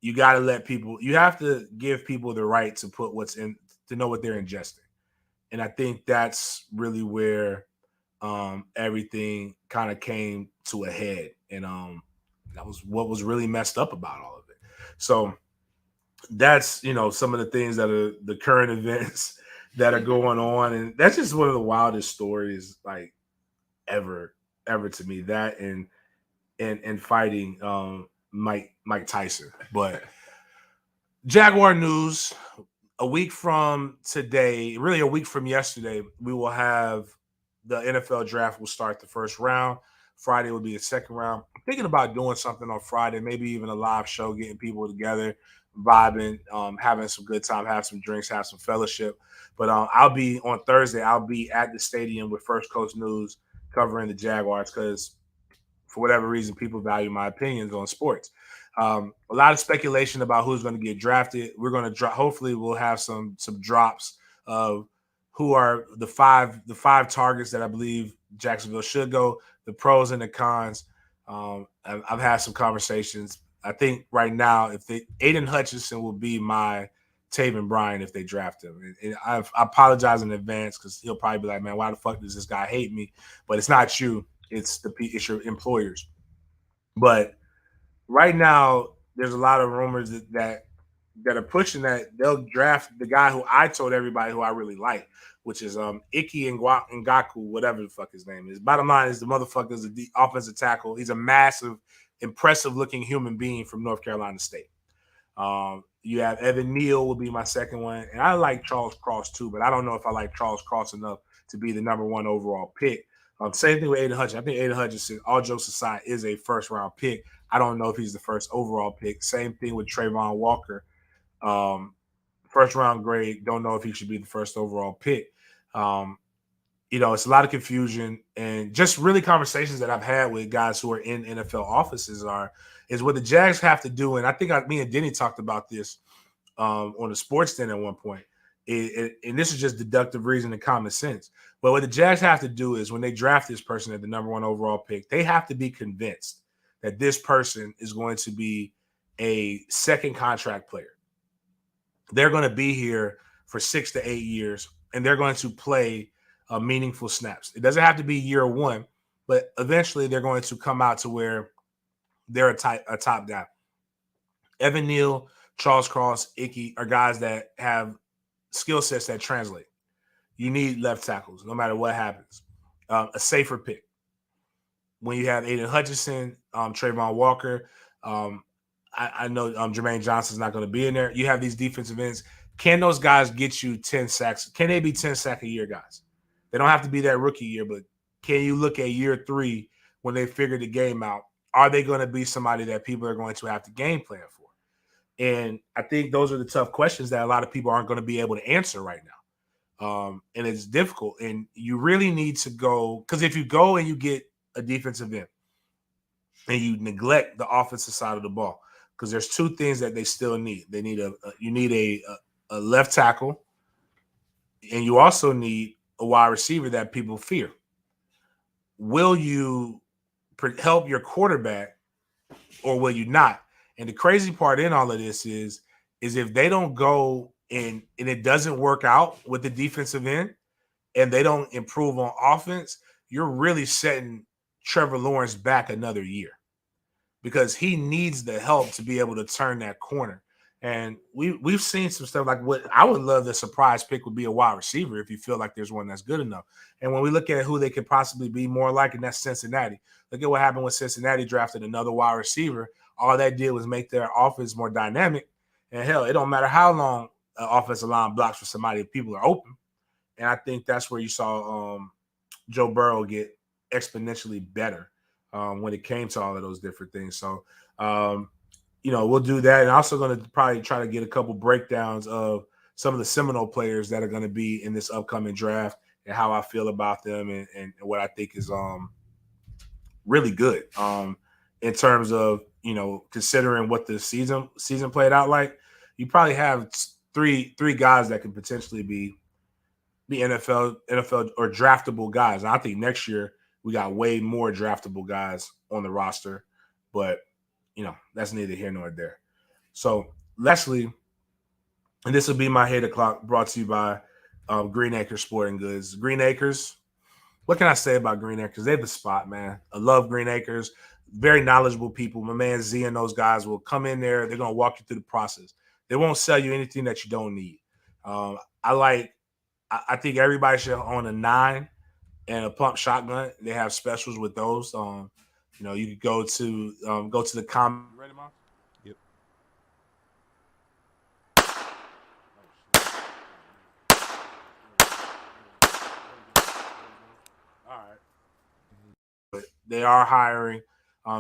you got to let people. You have to give people the right to put what's in, to know what they're ingesting. And I think that's really where everything kind of came to a head. And that was what was really messed up about all of it. So that's some of the things that are the current events that are going on, and that's just one of the wildest stories like ever to me. That and fighting Mike Tyson. But Jaguar news, a week from today, really a week from yesterday, we will have the NFL draft will start the first round. Friday will be the second round. I'm thinking about doing something on Friday, maybe even a live show, getting people together, vibing, having some good time, have some drinks, have some fellowship. But I'll be on Thursday. I'll be at the stadium with First Coast News covering the Jaguars because for whatever reason, people value my opinions on sports. A lot of speculation about who's going to get drafted. We're going to drop. Hopefully, we'll have some drops of who are the five targets that I believe Jacksonville should go. The pros and the cons. I've had some conversations. I think right now, if Aiden Hutchinson will be my Taven Bryan if they draft him. And I apologize in advance because he'll probably be like, "Man, why the fuck does this guy hate me?" But it's not you. It's your employers. But right now, there's a lot of rumors that that are pushing that, they'll draft the guy who I told everybody who I really like, which is Iki Ngaku, whatever the fuck his name is. Bottom line is the motherfucker is the offensive tackle. He's a massive, impressive looking human being from North Carolina State. You have Evan Neal will be my second one, and I like Charles Cross too, but I don't know if I like Charles Cross enough to be the number one overall pick. Same thing with Aiden Hutchinson. I think Aiden Hutchinson, all jokes aside, is a first round pick. I don't know if he's the first overall pick. Same thing with Trayvon Walker. Um, First round grade. Don't know if he should be the first overall pick. Um, it's a lot of confusion and just really conversations that I've had with guys who are in NFL offices is what the Jags have to do. And I think me and Denny talked about this on the sports den at one point. And this is just deductive reason and common sense. But what the Jags have to do is when they draft this person at the number one overall pick, they have to be convinced that this person is going to be a second contract player. They're going to be here for 6 to 8 years, and they're going to play meaningful snaps. It doesn't have to be year one, but eventually they're going to come out to where they're a top guy. Evan Neal, Charles Cross, Icky are guys that have skill sets that translate. You need left tackles no matter what happens. A safer pick. When you have Aiden Hutchinson, Trayvon Walker, I know Jermaine Johnson's not going to be in there. You have these defensive ends. Can those guys get you 10 sacks? Can they be 10 sack a year guys? They don't have to be that rookie year, but can you look at year 3 when they figure the game out? Are they going to be somebody that people are going to have to game plan for? And I think those are the tough questions that a lot of people aren't going to be able to answer right now. And it's difficult. And you really need to go, because if you go and you get a defensive end and you neglect the offensive side of the ball, because there's two things that they still need. They need you need a left tackle, and you also need a wide receiver that people fear. Will you help your quarterback or will you not? And the crazy part in all of this is if they don't go and it doesn't work out with the defensive end and they don't improve on offense, you're really setting Trevor Lawrence back another year because he needs the help to be able to turn that corner. And we've seen some stuff like what I would love the surprise pick would be a wide receiver if you feel like there's one that's good enough. And when we look at who they could possibly be more like, and that's Cincinnati. Look at what happened when Cincinnati drafted another wide receiver. All that did was make their offense more dynamic. And hell, it don't matter how long an offensive line blocks for somebody if people are open. And I think that's where you saw Joe Burrow get exponentially better when it came to all of those different things. So, we'll do that. And also going to probably try to get a couple breakdowns of some of the Seminole players that are going to be in this upcoming draft and how I feel about them and what I think is really good in terms of, considering what the season played out like. You probably have three guys that could potentially be NFL or draftable guys. And I think next year we got way more draftable guys on the roster, but that's neither here nor there. So lastly, and this will be my 8 o'clock brought to you by Green Acres Sporting Goods. Green Acres, what can I say about Green Acres? They're the spot, man. I love Green Acres. Very knowledgeable people. My man Z and those guys will come in there. They're going to walk you through the process. They won't sell you anything that you don't need. I think everybody should own a 9 and a pump shotgun. They have specials with those. You could go to the comment. Ready, Mom? Yep. All right. But they are hiring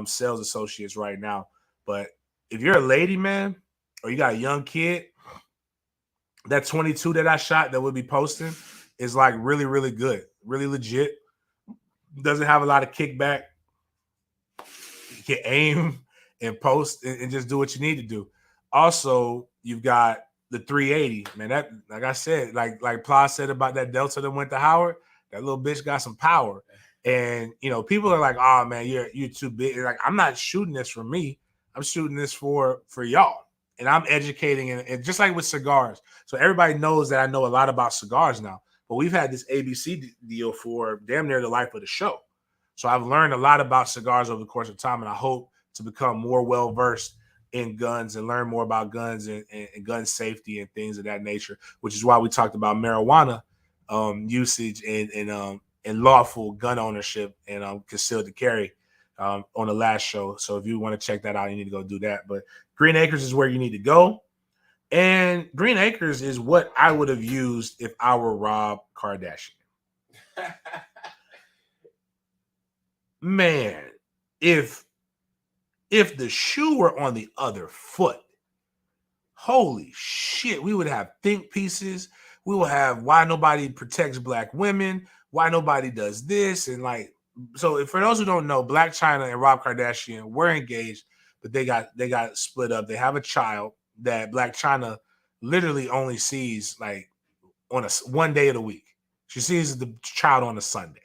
sales associates right now. But if you're a lady, man, or you got a young kid, that 22 that I shot that we'll be posting is like really, really good, really legit. Doesn't have a lot of kickback. You can aim and post and just do what you need to do. Also, you've got the 380, man. That, like I said, like Pla said about that Delta that went to Howard, that little bitch got some power. And people are like, "Oh man, you're too big." Like, I'm not shooting this for me. I'm shooting this for y'all. And I'm educating and just like with cigars. So everybody knows that I know a lot about cigars now. But we've had this ABC deal for damn near the life of the show. So I've learned a lot about cigars over the course of time, and I hope to become more well-versed in guns and learn more about guns and gun safety and things of that nature, which is why we talked about marijuana usage and lawful gun ownership and concealed to carry on the last show. So if you want to check that out, you need to go do that. But Green Acres is where you need to go. And Green Acres is what I would have used if I were Rob Kardashian. Man, if the shoe were on the other foot, holy shit, we would have think pieces. We will have why nobody protects black women, why nobody does this. And like, so for those who don't know, Black China and Rob Kardashian were engaged, but they got split up. They have a child that Black China literally only sees like on one day of the week. She sees the child on a Sunday.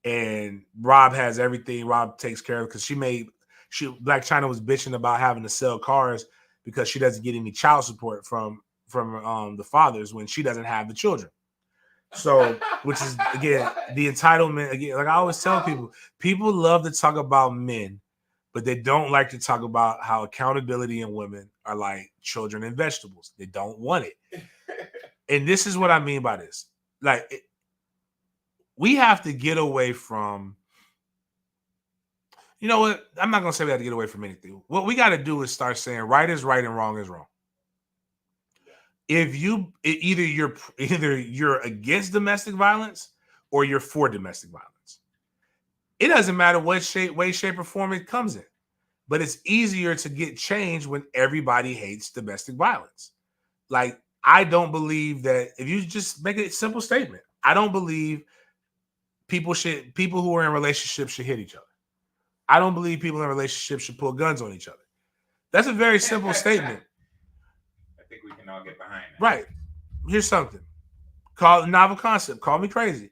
And Rob has everything. Rob takes care of because Black China was bitching about having to sell cars because she doesn't get any child support from the fathers when she doesn't have the children. So, which is again the entitlement. Again, like I always tell people love to talk about men, but they don't like to talk about how accountability in women are like children and vegetables. They don't want it. And this is what I mean by this. Like, we have to get away from, you know what? I'm not going to say we have to get away from anything. What we got to do is start saying right is right and wrong is wrong. If either you're against domestic violence or you're for domestic violence. It doesn't matter what way, shape, or form it comes in. But it's easier to get change when everybody hates domestic violence. Like, I don't believe that if you just make a simple statement, I don't believe people who are in relationships should hit each other. I don't believe people in relationships should pull guns on each other. That's a very simple statement. I think we can all get behind that. Right. Here's something. Call novel concept. Call me crazy.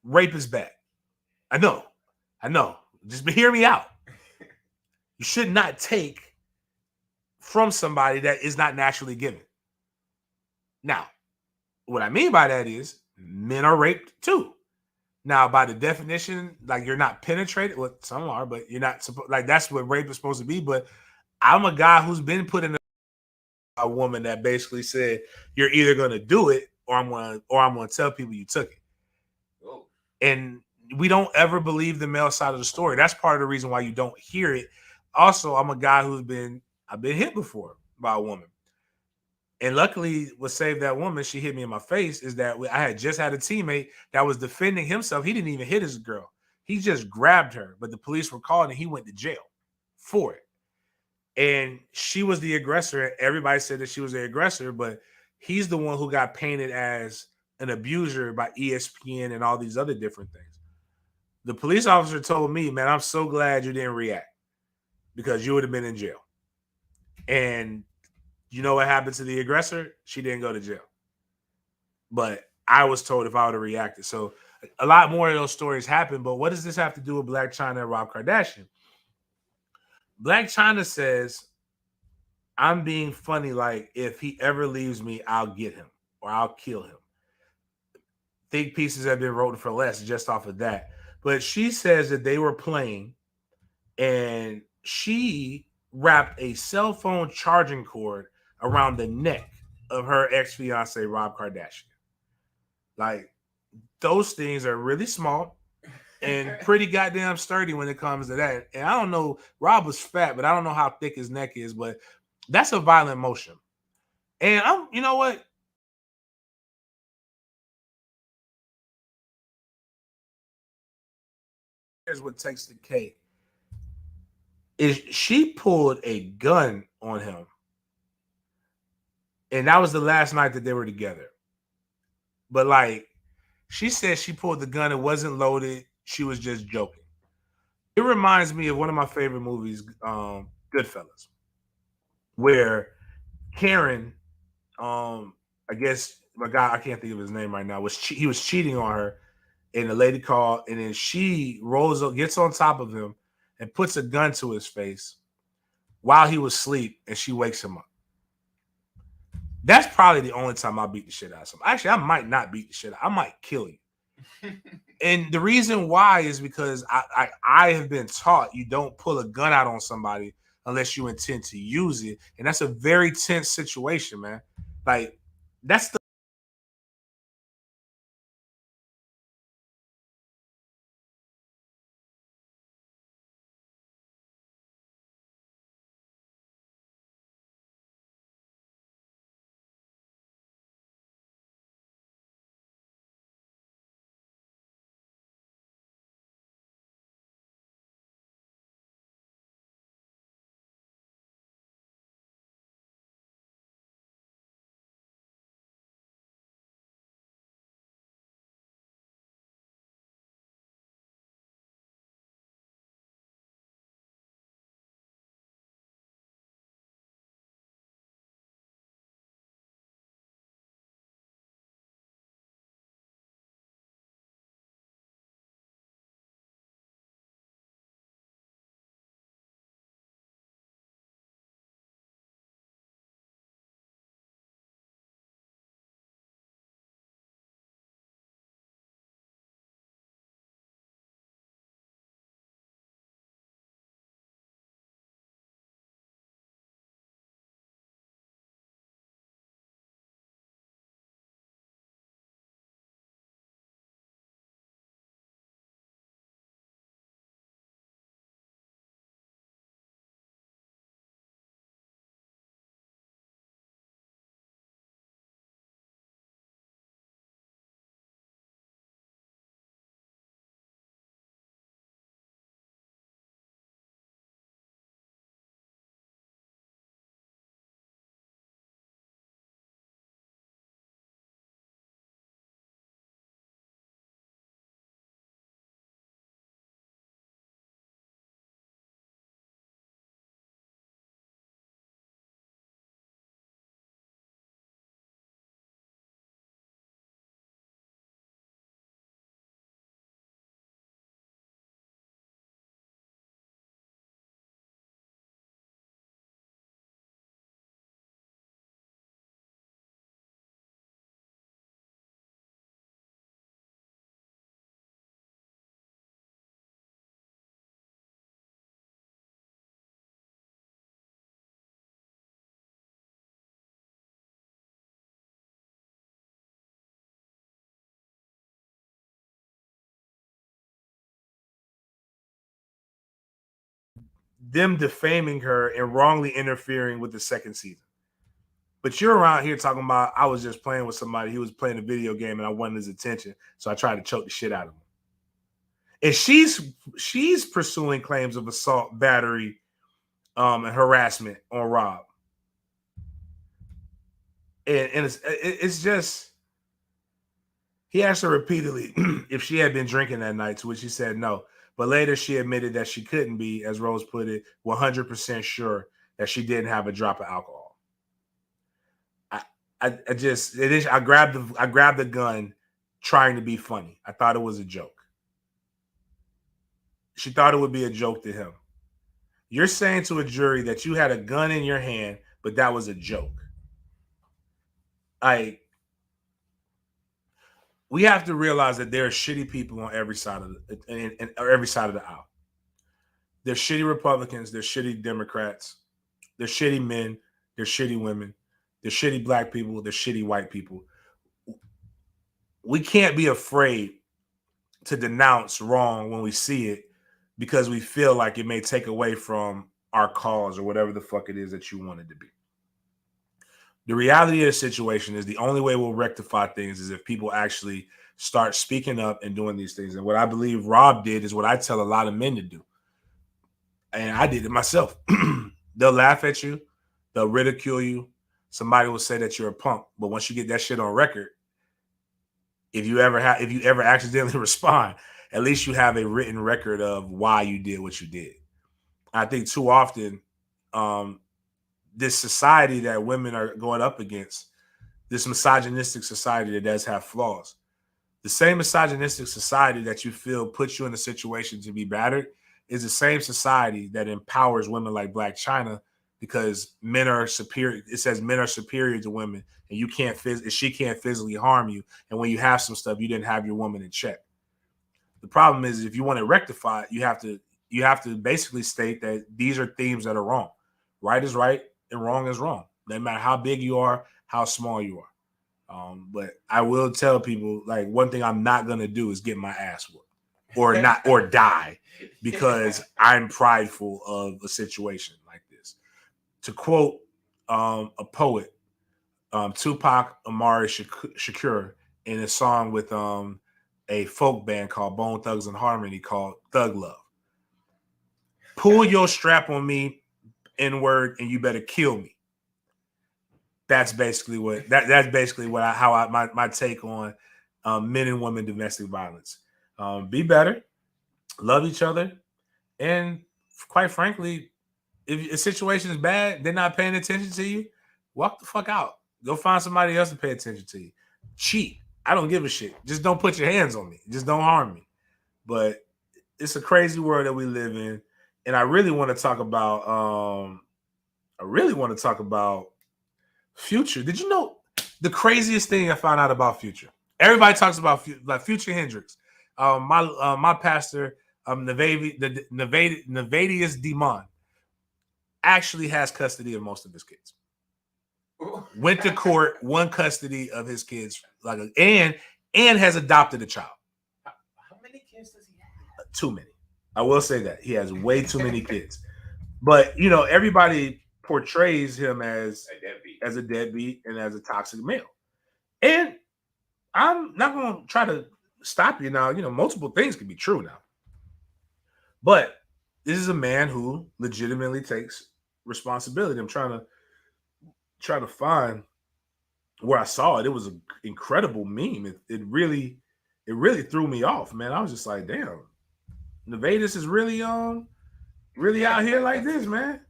Rape is bad. I know. Just hear me out. You should not take from somebody that is not naturally given. Now, what I mean by that is men are raped too. Now, by the definition, like you're not penetrated. Well, some are, but you're not supposed. Like that's what rape is supposed to be. But I'm a guy who's been put in a woman that basically said you're either going to do it or I'm going to tell people you took it. Oh. And we don't ever believe the male side of the story. That's part of the reason why you don't hear it. Also, I'm a guy I've been hit before by a woman. And luckily, what saved that woman, she hit me in my face, is that I had just had a teammate that was defending himself. He didn't even hit his girl. He just grabbed her, but the police were called and he went to jail for it. And she was the aggressor. Everybody said that she was the aggressor, but he's the one who got painted as an abuser by ESPN and all these other different things. The police officer told me, man, I'm so glad you didn't react because you would have been in jail. And you know what happened to the aggressor? She didn't go to jail. But I was told if I would have reacted. So a lot more of those stories happen. But what does this have to do with Black China and Rob Kardashian? Black China says, I'm being funny, like if he ever leaves me, I'll get him or I'll kill him. Think pieces have been written for less just off of that. But she says that they were playing and she wrapped a cell phone charging cord around the neck of her ex-fiance, Rob Kardashian. Like, those things are really small and pretty goddamn sturdy when it comes to that. And I don't know, Rob was fat, but I don't know how thick his neck is, but that's a violent motion. And you know what? Here's what takes the cake. Is she pulled a gun on him. And that was the last night that they were together. But like, she said she pulled the gun. It wasn't loaded. She was just joking. It reminds me of one of my favorite movies, Goodfellas, where Karen, I guess my guy, I can't think of his name right now, he was cheating on her, and the lady called, and then she rolls up, gets on top of him, and puts a gun to his face while he was asleep, and she wakes him up. That's probably the only time I beat the shit out of somebody. Actually, I might not beat the shit out. I might kill you. And the reason why is because I have been taught you don't pull a gun out on somebody unless you intend to use it. And that's a very tense situation, man. Like, that's the them defaming her and wrongly interfering with the second season. But you're around here talking about I was just playing with somebody. He was playing a video game and I wanted his attention, so I tried to choke the shit out of him. And she's pursuing claims of assault, battery, and harassment on Rob. And it's just he asked her repeatedly if she had been drinking that night, to which she said no. But later she admitted that she couldn't be, as Rose put it, 100% sure that she didn't have a drop of alcohol. I grabbed the gun trying to be funny. I thought it was a joke. She thought it would be a joke to him. You're saying to a jury that you had a gun in your hand, but that was a joke. We have to realize that there are shitty people on every side of every side of the aisle. There's shitty Republicans, there's shitty Democrats, there's shitty men, there's shitty women, there's shitty black people, there's shitty white people. We can't be afraid to denounce wrong when we see it because we feel like it may take away from our cause or whatever the fuck it is that you want it to be. The reality of the situation is the only way we'll rectify things is if people actually start speaking up and doing these things. And what I believe Rob did is what I tell a lot of men to do. And I did it myself. They'll laugh at you. They'll ridicule you. Somebody will say that you're a punk. But once you get that shit on record, if you ever accidentally respond, at least you have a written record of why you did what you did. I think too often, this society that women are going up against, this misogynistic society that does have flaws, the same misogynistic society that you feel puts you in a situation to be battered is the same society that empowers women like Black China because men are superior. It says men are superior to women, and she can't physically harm you. And when you have some stuff, you didn't have your woman in check. The problem is if you want to rectify it, you have to you have to basically state that these are themes that are wrong. Right is right and wrong is wrong. No matter how big you are, how small you are. But I will tell people, like, one thing I'm not gonna do is get my ass whooped or not or die because I'm prideful of a situation like this. To quote a poet, Tupac Amari Shakur, in a song with a folk band called Bone Thugs and Harmony called Thug Love. Pull your strap on me, N-word, and you better kill me. That's basically what my take on men and women domestic violence. Be better, love each other, and quite frankly, if a situation is bad, they're not paying attention to you, walk the fuck out. Go find somebody else to pay attention to you. Cheat. I don't give a shit. Just don't put your hands on me. Just don't harm me. But it's a crazy world that we live in, and I really want to talk about. Future. Did you know the craziest thing I found out about Future? Everybody talks about like Future Hendrix. My pastor, Nevadius Demon, actually has custody of most of his kids. Went to court, won custody of his kids, and has adopted a child. How many kids does he have? Too many. I will say that he has way too many kids. But everybody portrays him as a deadbeat and as a toxic male. And I'm not going to try to stop you now. Multiple things can be true now. But this is a man who legitimately takes responsibility. I'm trying to find where I saw it. It was an incredible meme. It really threw me off, man. I was just like, damn, Nevadis is really out here like this, man.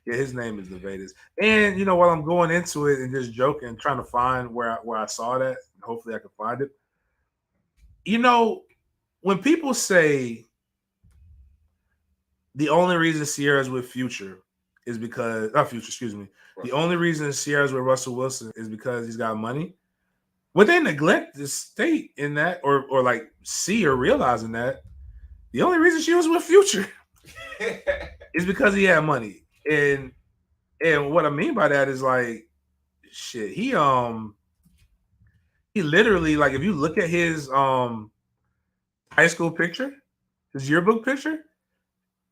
Yeah, his name is Nevadis. And while I'm going into it and just joking, trying to find where I saw that, hopefully I can find it. When people say the only reason Sierra's with Future is because the only reason Sierra's with Russell Wilson is because he's got money. Would they neglect the state in that, or like see or realizing that the only reason she was with Future is because he had money? And what I mean by that is like, shit, he literally, like, if you look at his high school picture, his yearbook picture,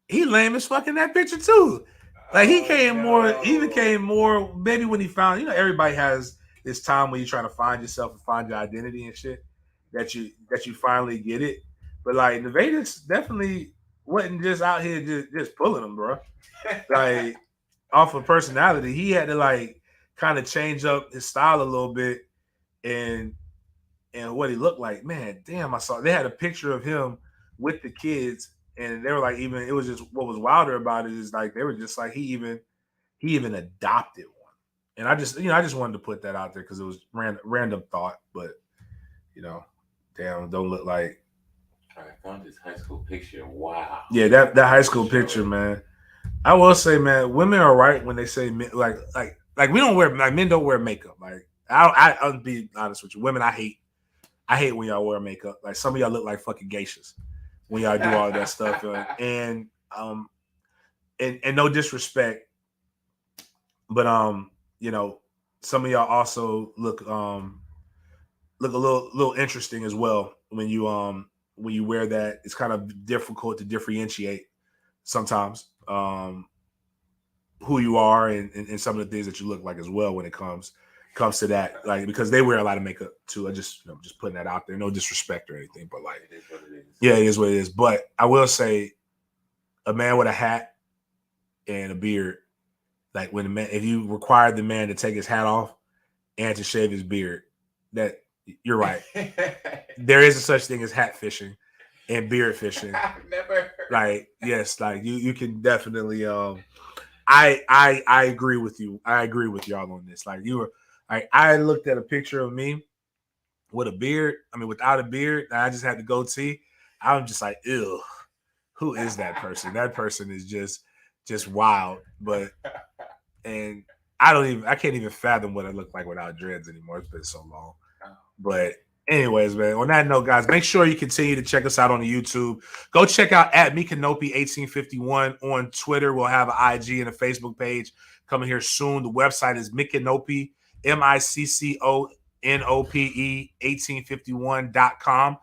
he lame as fuck in that picture too. Like, he became more maybe when he found, everybody has this time when you're trying to find yourself and find your identity and shit, that you finally get it. But like, Nevadis definitely wasn't just out here just pulling them, bro. Like, off of personality, he had to like kind of change up his style a little bit and what he looked like. Man, damn, I saw they had a picture of him with the kids, and they were like, even it was just what was wilder about it is like they were just like he even adopted one. And I just wanted to put that out there because it was random thought, but damn, don't look like. I found this high school picture. Wow. Yeah, that high school picture, man. I will say, man, women are right when they say like we don't wear, like, men don't wear makeup. Like, I'll be honest with you, women, I hate when y'all wear makeup. Like, some of y'all look like fucking geishas when y'all do all that stuff. And no disrespect, but some of y'all also look a little interesting as well when you wear that. It's kind of difficult to differentiate sometimes who you are and some of the things that you look like as well when it comes to that, like, because they wear a lot of makeup too. I just putting that out there, no disrespect or anything, but like, it is what it is. Yeah, it is what it is. But I will say, a man with a hat and a beard, like, if you required the man to take his hat off and to shave his beard, that you're right. There is a such thing as hat fishing and beard fishing. I've never heard. Like, yes, like you can definitely. I agree with you. I agree with y'all on this. Like, I looked at a picture of me with a beard. I mean, without a beard, and I just had the goatee. I'm just like, ew, who is that person? That person is just wild. But and I can't even fathom what I look like without dreads anymore. It's been so long. But Anyways, man, on that note, guys, make sure you continue to check us out on the YouTube. Go check out at Mikanopi1851 on Twitter. We'll have an IG and a Facebook page coming here soon. The website is Mikanope, MICCONOPE 1851.com.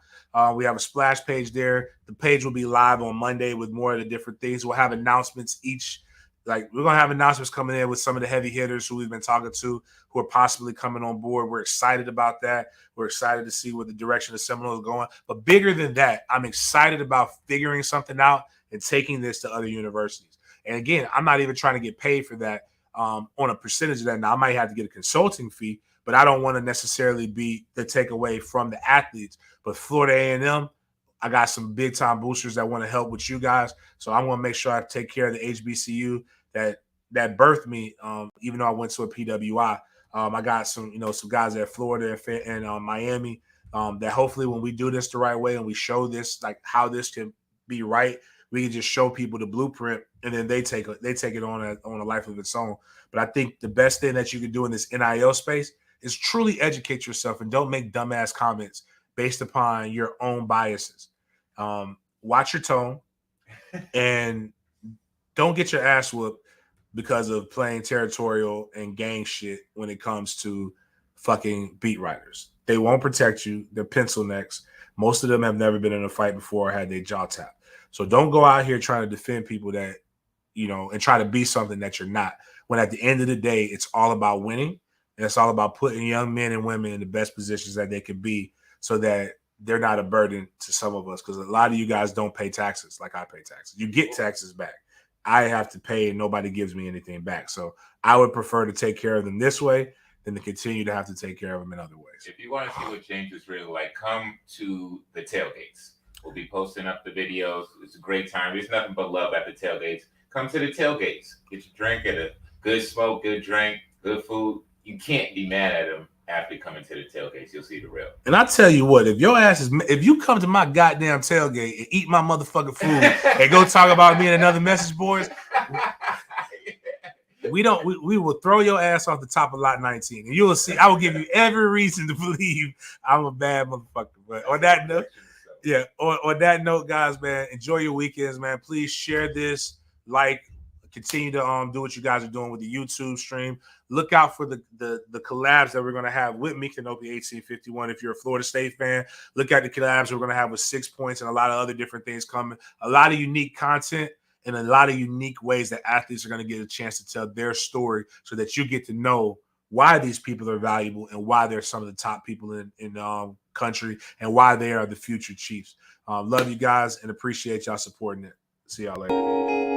We have a splash page there. The page will be live on Monday with more of the different things. We'll have announcements each. Like, we're gonna have announcements coming in with some of the heavy hitters who we've been talking to, who are possibly coming on board. We're excited about that. We're excited to see where the direction of Seminole is going. But bigger than that, I'm excited about figuring something out and taking this to other universities. And again, I'm not even trying to get paid for that on a percentage of that. Now, I might have to get a consulting fee, but I don't want to necessarily be the takeaway from the athletes. But Florida A&M, I got some big time boosters that want to help with you guys. So I'm going to make sure I take care of the HBCU that birthed me, even though I went to a PWI. I got some guys at Florida and Miami that hopefully when we do this the right way and we show this, like how this can be right, we can just show people the blueprint and then they take it on a life of its own. But I think the best thing that you can do in this NIL space is truly educate yourself and don't make dumbass comments based upon your own biases. Watch your tone and don't get your ass whooped because of playing territorial and gang shit when it comes to fucking beat writers. They won't protect you. They're pencil necks. Most of them have never been in a fight before or had their jaw tapped. So don't go out here trying to defend people that, and try to be something that you're not. When at the end of the day, it's all about winning. And it's all about putting young men and women in the best positions that they can be so that they're not a burden to some of us. Because a lot of you guys don't pay taxes like I pay taxes. You get taxes back. I have to pay and nobody gives me anything back. So I would prefer to take care of them this way than to continue to have to take care of them in other ways. If you want to see what James is really like, come to the tailgates. We'll be posting up the videos. It's a great time. There's nothing but love at the tailgates. Come to the tailgates. Get your drink, get a good smoke, good drink, good food. You can't be mad at them after coming to the tailgates. You'll see the real. And I tell you what, if you come to my goddamn tailgate and eat my motherfucking food and go talk about me in another message boards, we will throw your ass off the top of lot 19. And you will see, I will give you every reason to believe I'm a bad motherfucker. But on that note, on that note, guys, man, enjoy your weekends, man. Please share this, continue to do what you guys are doing with the YouTube stream. Look out for the collabs that we're going to have with Mikanopi 1851. If you're a Florida State fan, look at the collabs we're going to have with 6 Points and a lot of other different things coming. A lot of unique content and a lot of unique ways that athletes are going to get a chance to tell their story so that you get to know why these people are valuable and why they're some of the top people in country and why they are the future Chiefs. Love you guys and appreciate y'all supporting it. See y'all later.